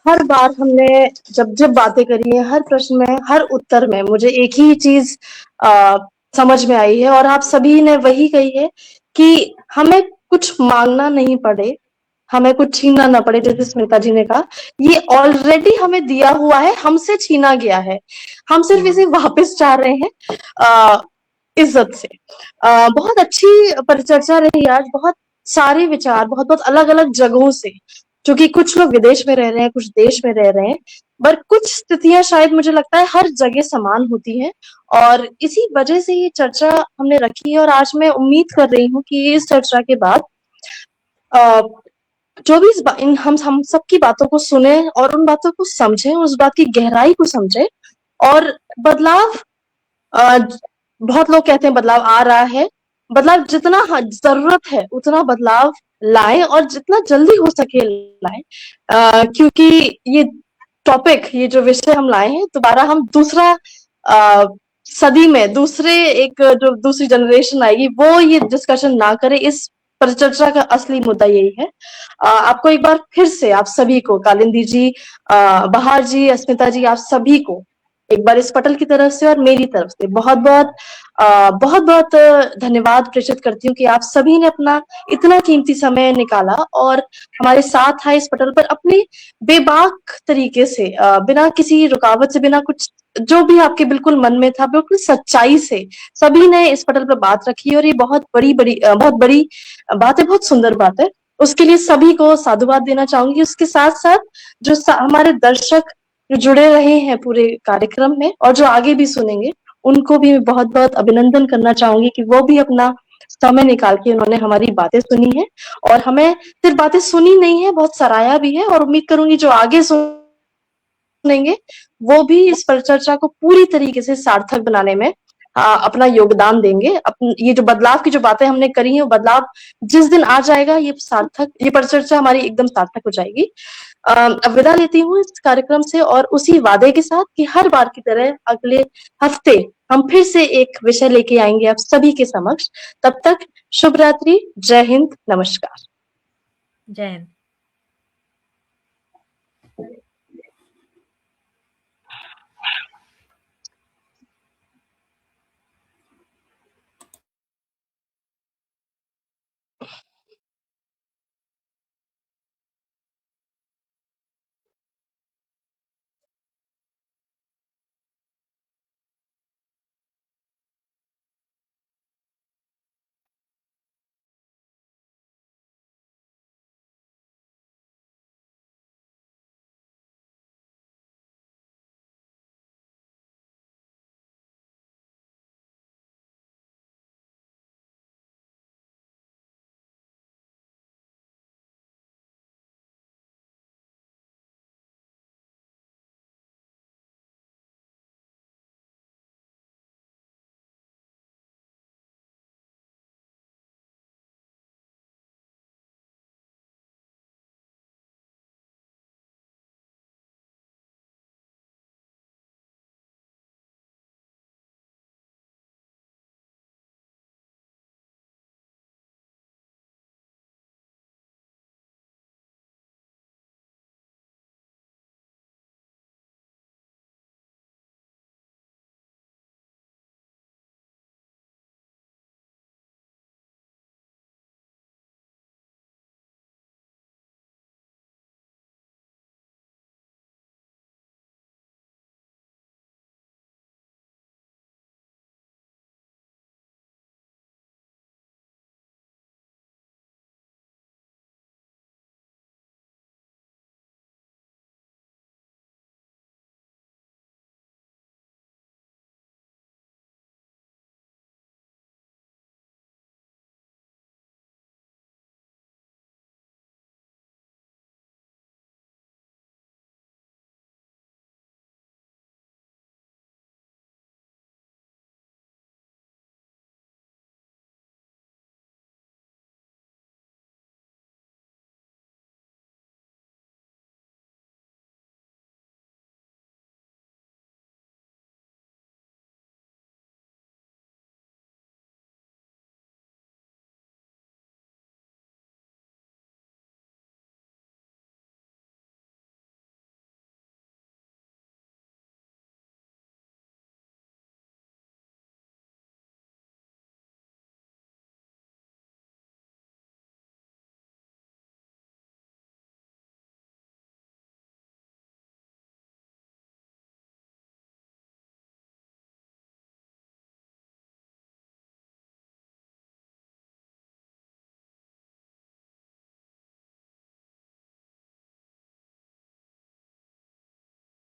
हर बार हमने जब जब बातें करी है, हर प्रश्न में, हर उत्तर में मुझे एक ही चीज समझ में आई है, और आप सभी ने वही कही है कि हमें कुछ मांगना नहीं पड़े, हमें कुछ छीनना ना पड़े। जैसे स्मिता जी ने कहा, ये ऑलरेडी हमें दिया हुआ है, हमसे छीना गया है, हम सिर्फ इसे वापस चाह रहे हैं इज्जत से। बहुत अच्छी परिचर्चा रही आज, बहुत सारे विचार बहुत बहुत अलग अलग जगहों से, क्योंकि कुछ लोग विदेश में रह रहे हैं, कुछ देश में रह रहे हैं, पर कुछ स्थितियां शायद मुझे लगता है हर जगह समान होती हैं, और इसी वजह से ये चर्चा हमने रखी है। और आज मैं उम्मीद कर रही हूँ कि इस चर्चा के बाद जो भी इन हम सबकी बातों को सुने और उन बातों को समझे, उस बात की गहराई को समझे, और बदलाव, बहुत लोग कहते हैं बदलाव आ रहा है, बदलाव जितना जरूरत है उतना बदलाव लाएं, और जितना जल्दी हो सके लाएं, क्योंकि ये टॉपिक, ये जो विषय हम लाए हैं, दोबारा हम दूसरा सदी में दूसरे एक जो दूसरी जनरेशन आएगी वो ये डिस्कशन ना करे। इस परिचर्चा का असली मुद्दा यही है। आपको एक बार फिर से, आप सभी को, कालिंदी जी, बहार जी, अस्मिता जी, आप सभी को एक बार इस पटल की तरफ से और मेरी तरफ से बहुत बहुत धन्यवाद प्रेषित करती हूँ कि आप सभी ने अपना इतना कीमती समय निकाला और हमारे साथ आए इस पटल पर, अपने बेबाक तरीके से, बिना किसी रुकावट से, बिना कुछ, जो भी आपके बिल्कुल मन में था, बिल्कुल सच्चाई से सभी ने इस पटल पर बात रखी। और ये बहुत बड़ी बात है, बहुत सुंदर बात है। उसके लिए सभी को साधुवाद देना चाहूंगी। उसके साथ साथ जो हमारे दर्शक जो जुड़े रहे हैं पूरे कार्यक्रम में और जो आगे भी सुनेंगे, उनको भी मैं बहुत बहुत अभिनंदन करना चाहूंगी कि वो भी अपना समय निकाल के उन्होंने हमारी बातें सुनी है, और हमें सिर्फ बातें सुनी नहीं है, बहुत सराहा भी है। और उम्मीद करूंगी जो आगे सुनेंगे वो भी इस परिचर्चा को पूरी तरीके से सार्थक बनाने में अपना योगदान देंगे। ये जो बदलाव की जो बातें हमने करी हैं, वो बदलाव जिस दिन आ जाएगा, ये परिचर्चा हमारी एकदम सार्थक हो जाएगी। अब विदा लेती हूँ इस कार्यक्रम से, और उसी वादे के साथ कि हर बार की तरह अगले हफ्ते हम फिर से एक विषय लेके आएंगे आप सभी के समक्ष। तब तक शुभ रात्रि, जय हिंद, नमस्कार। जय हिंद।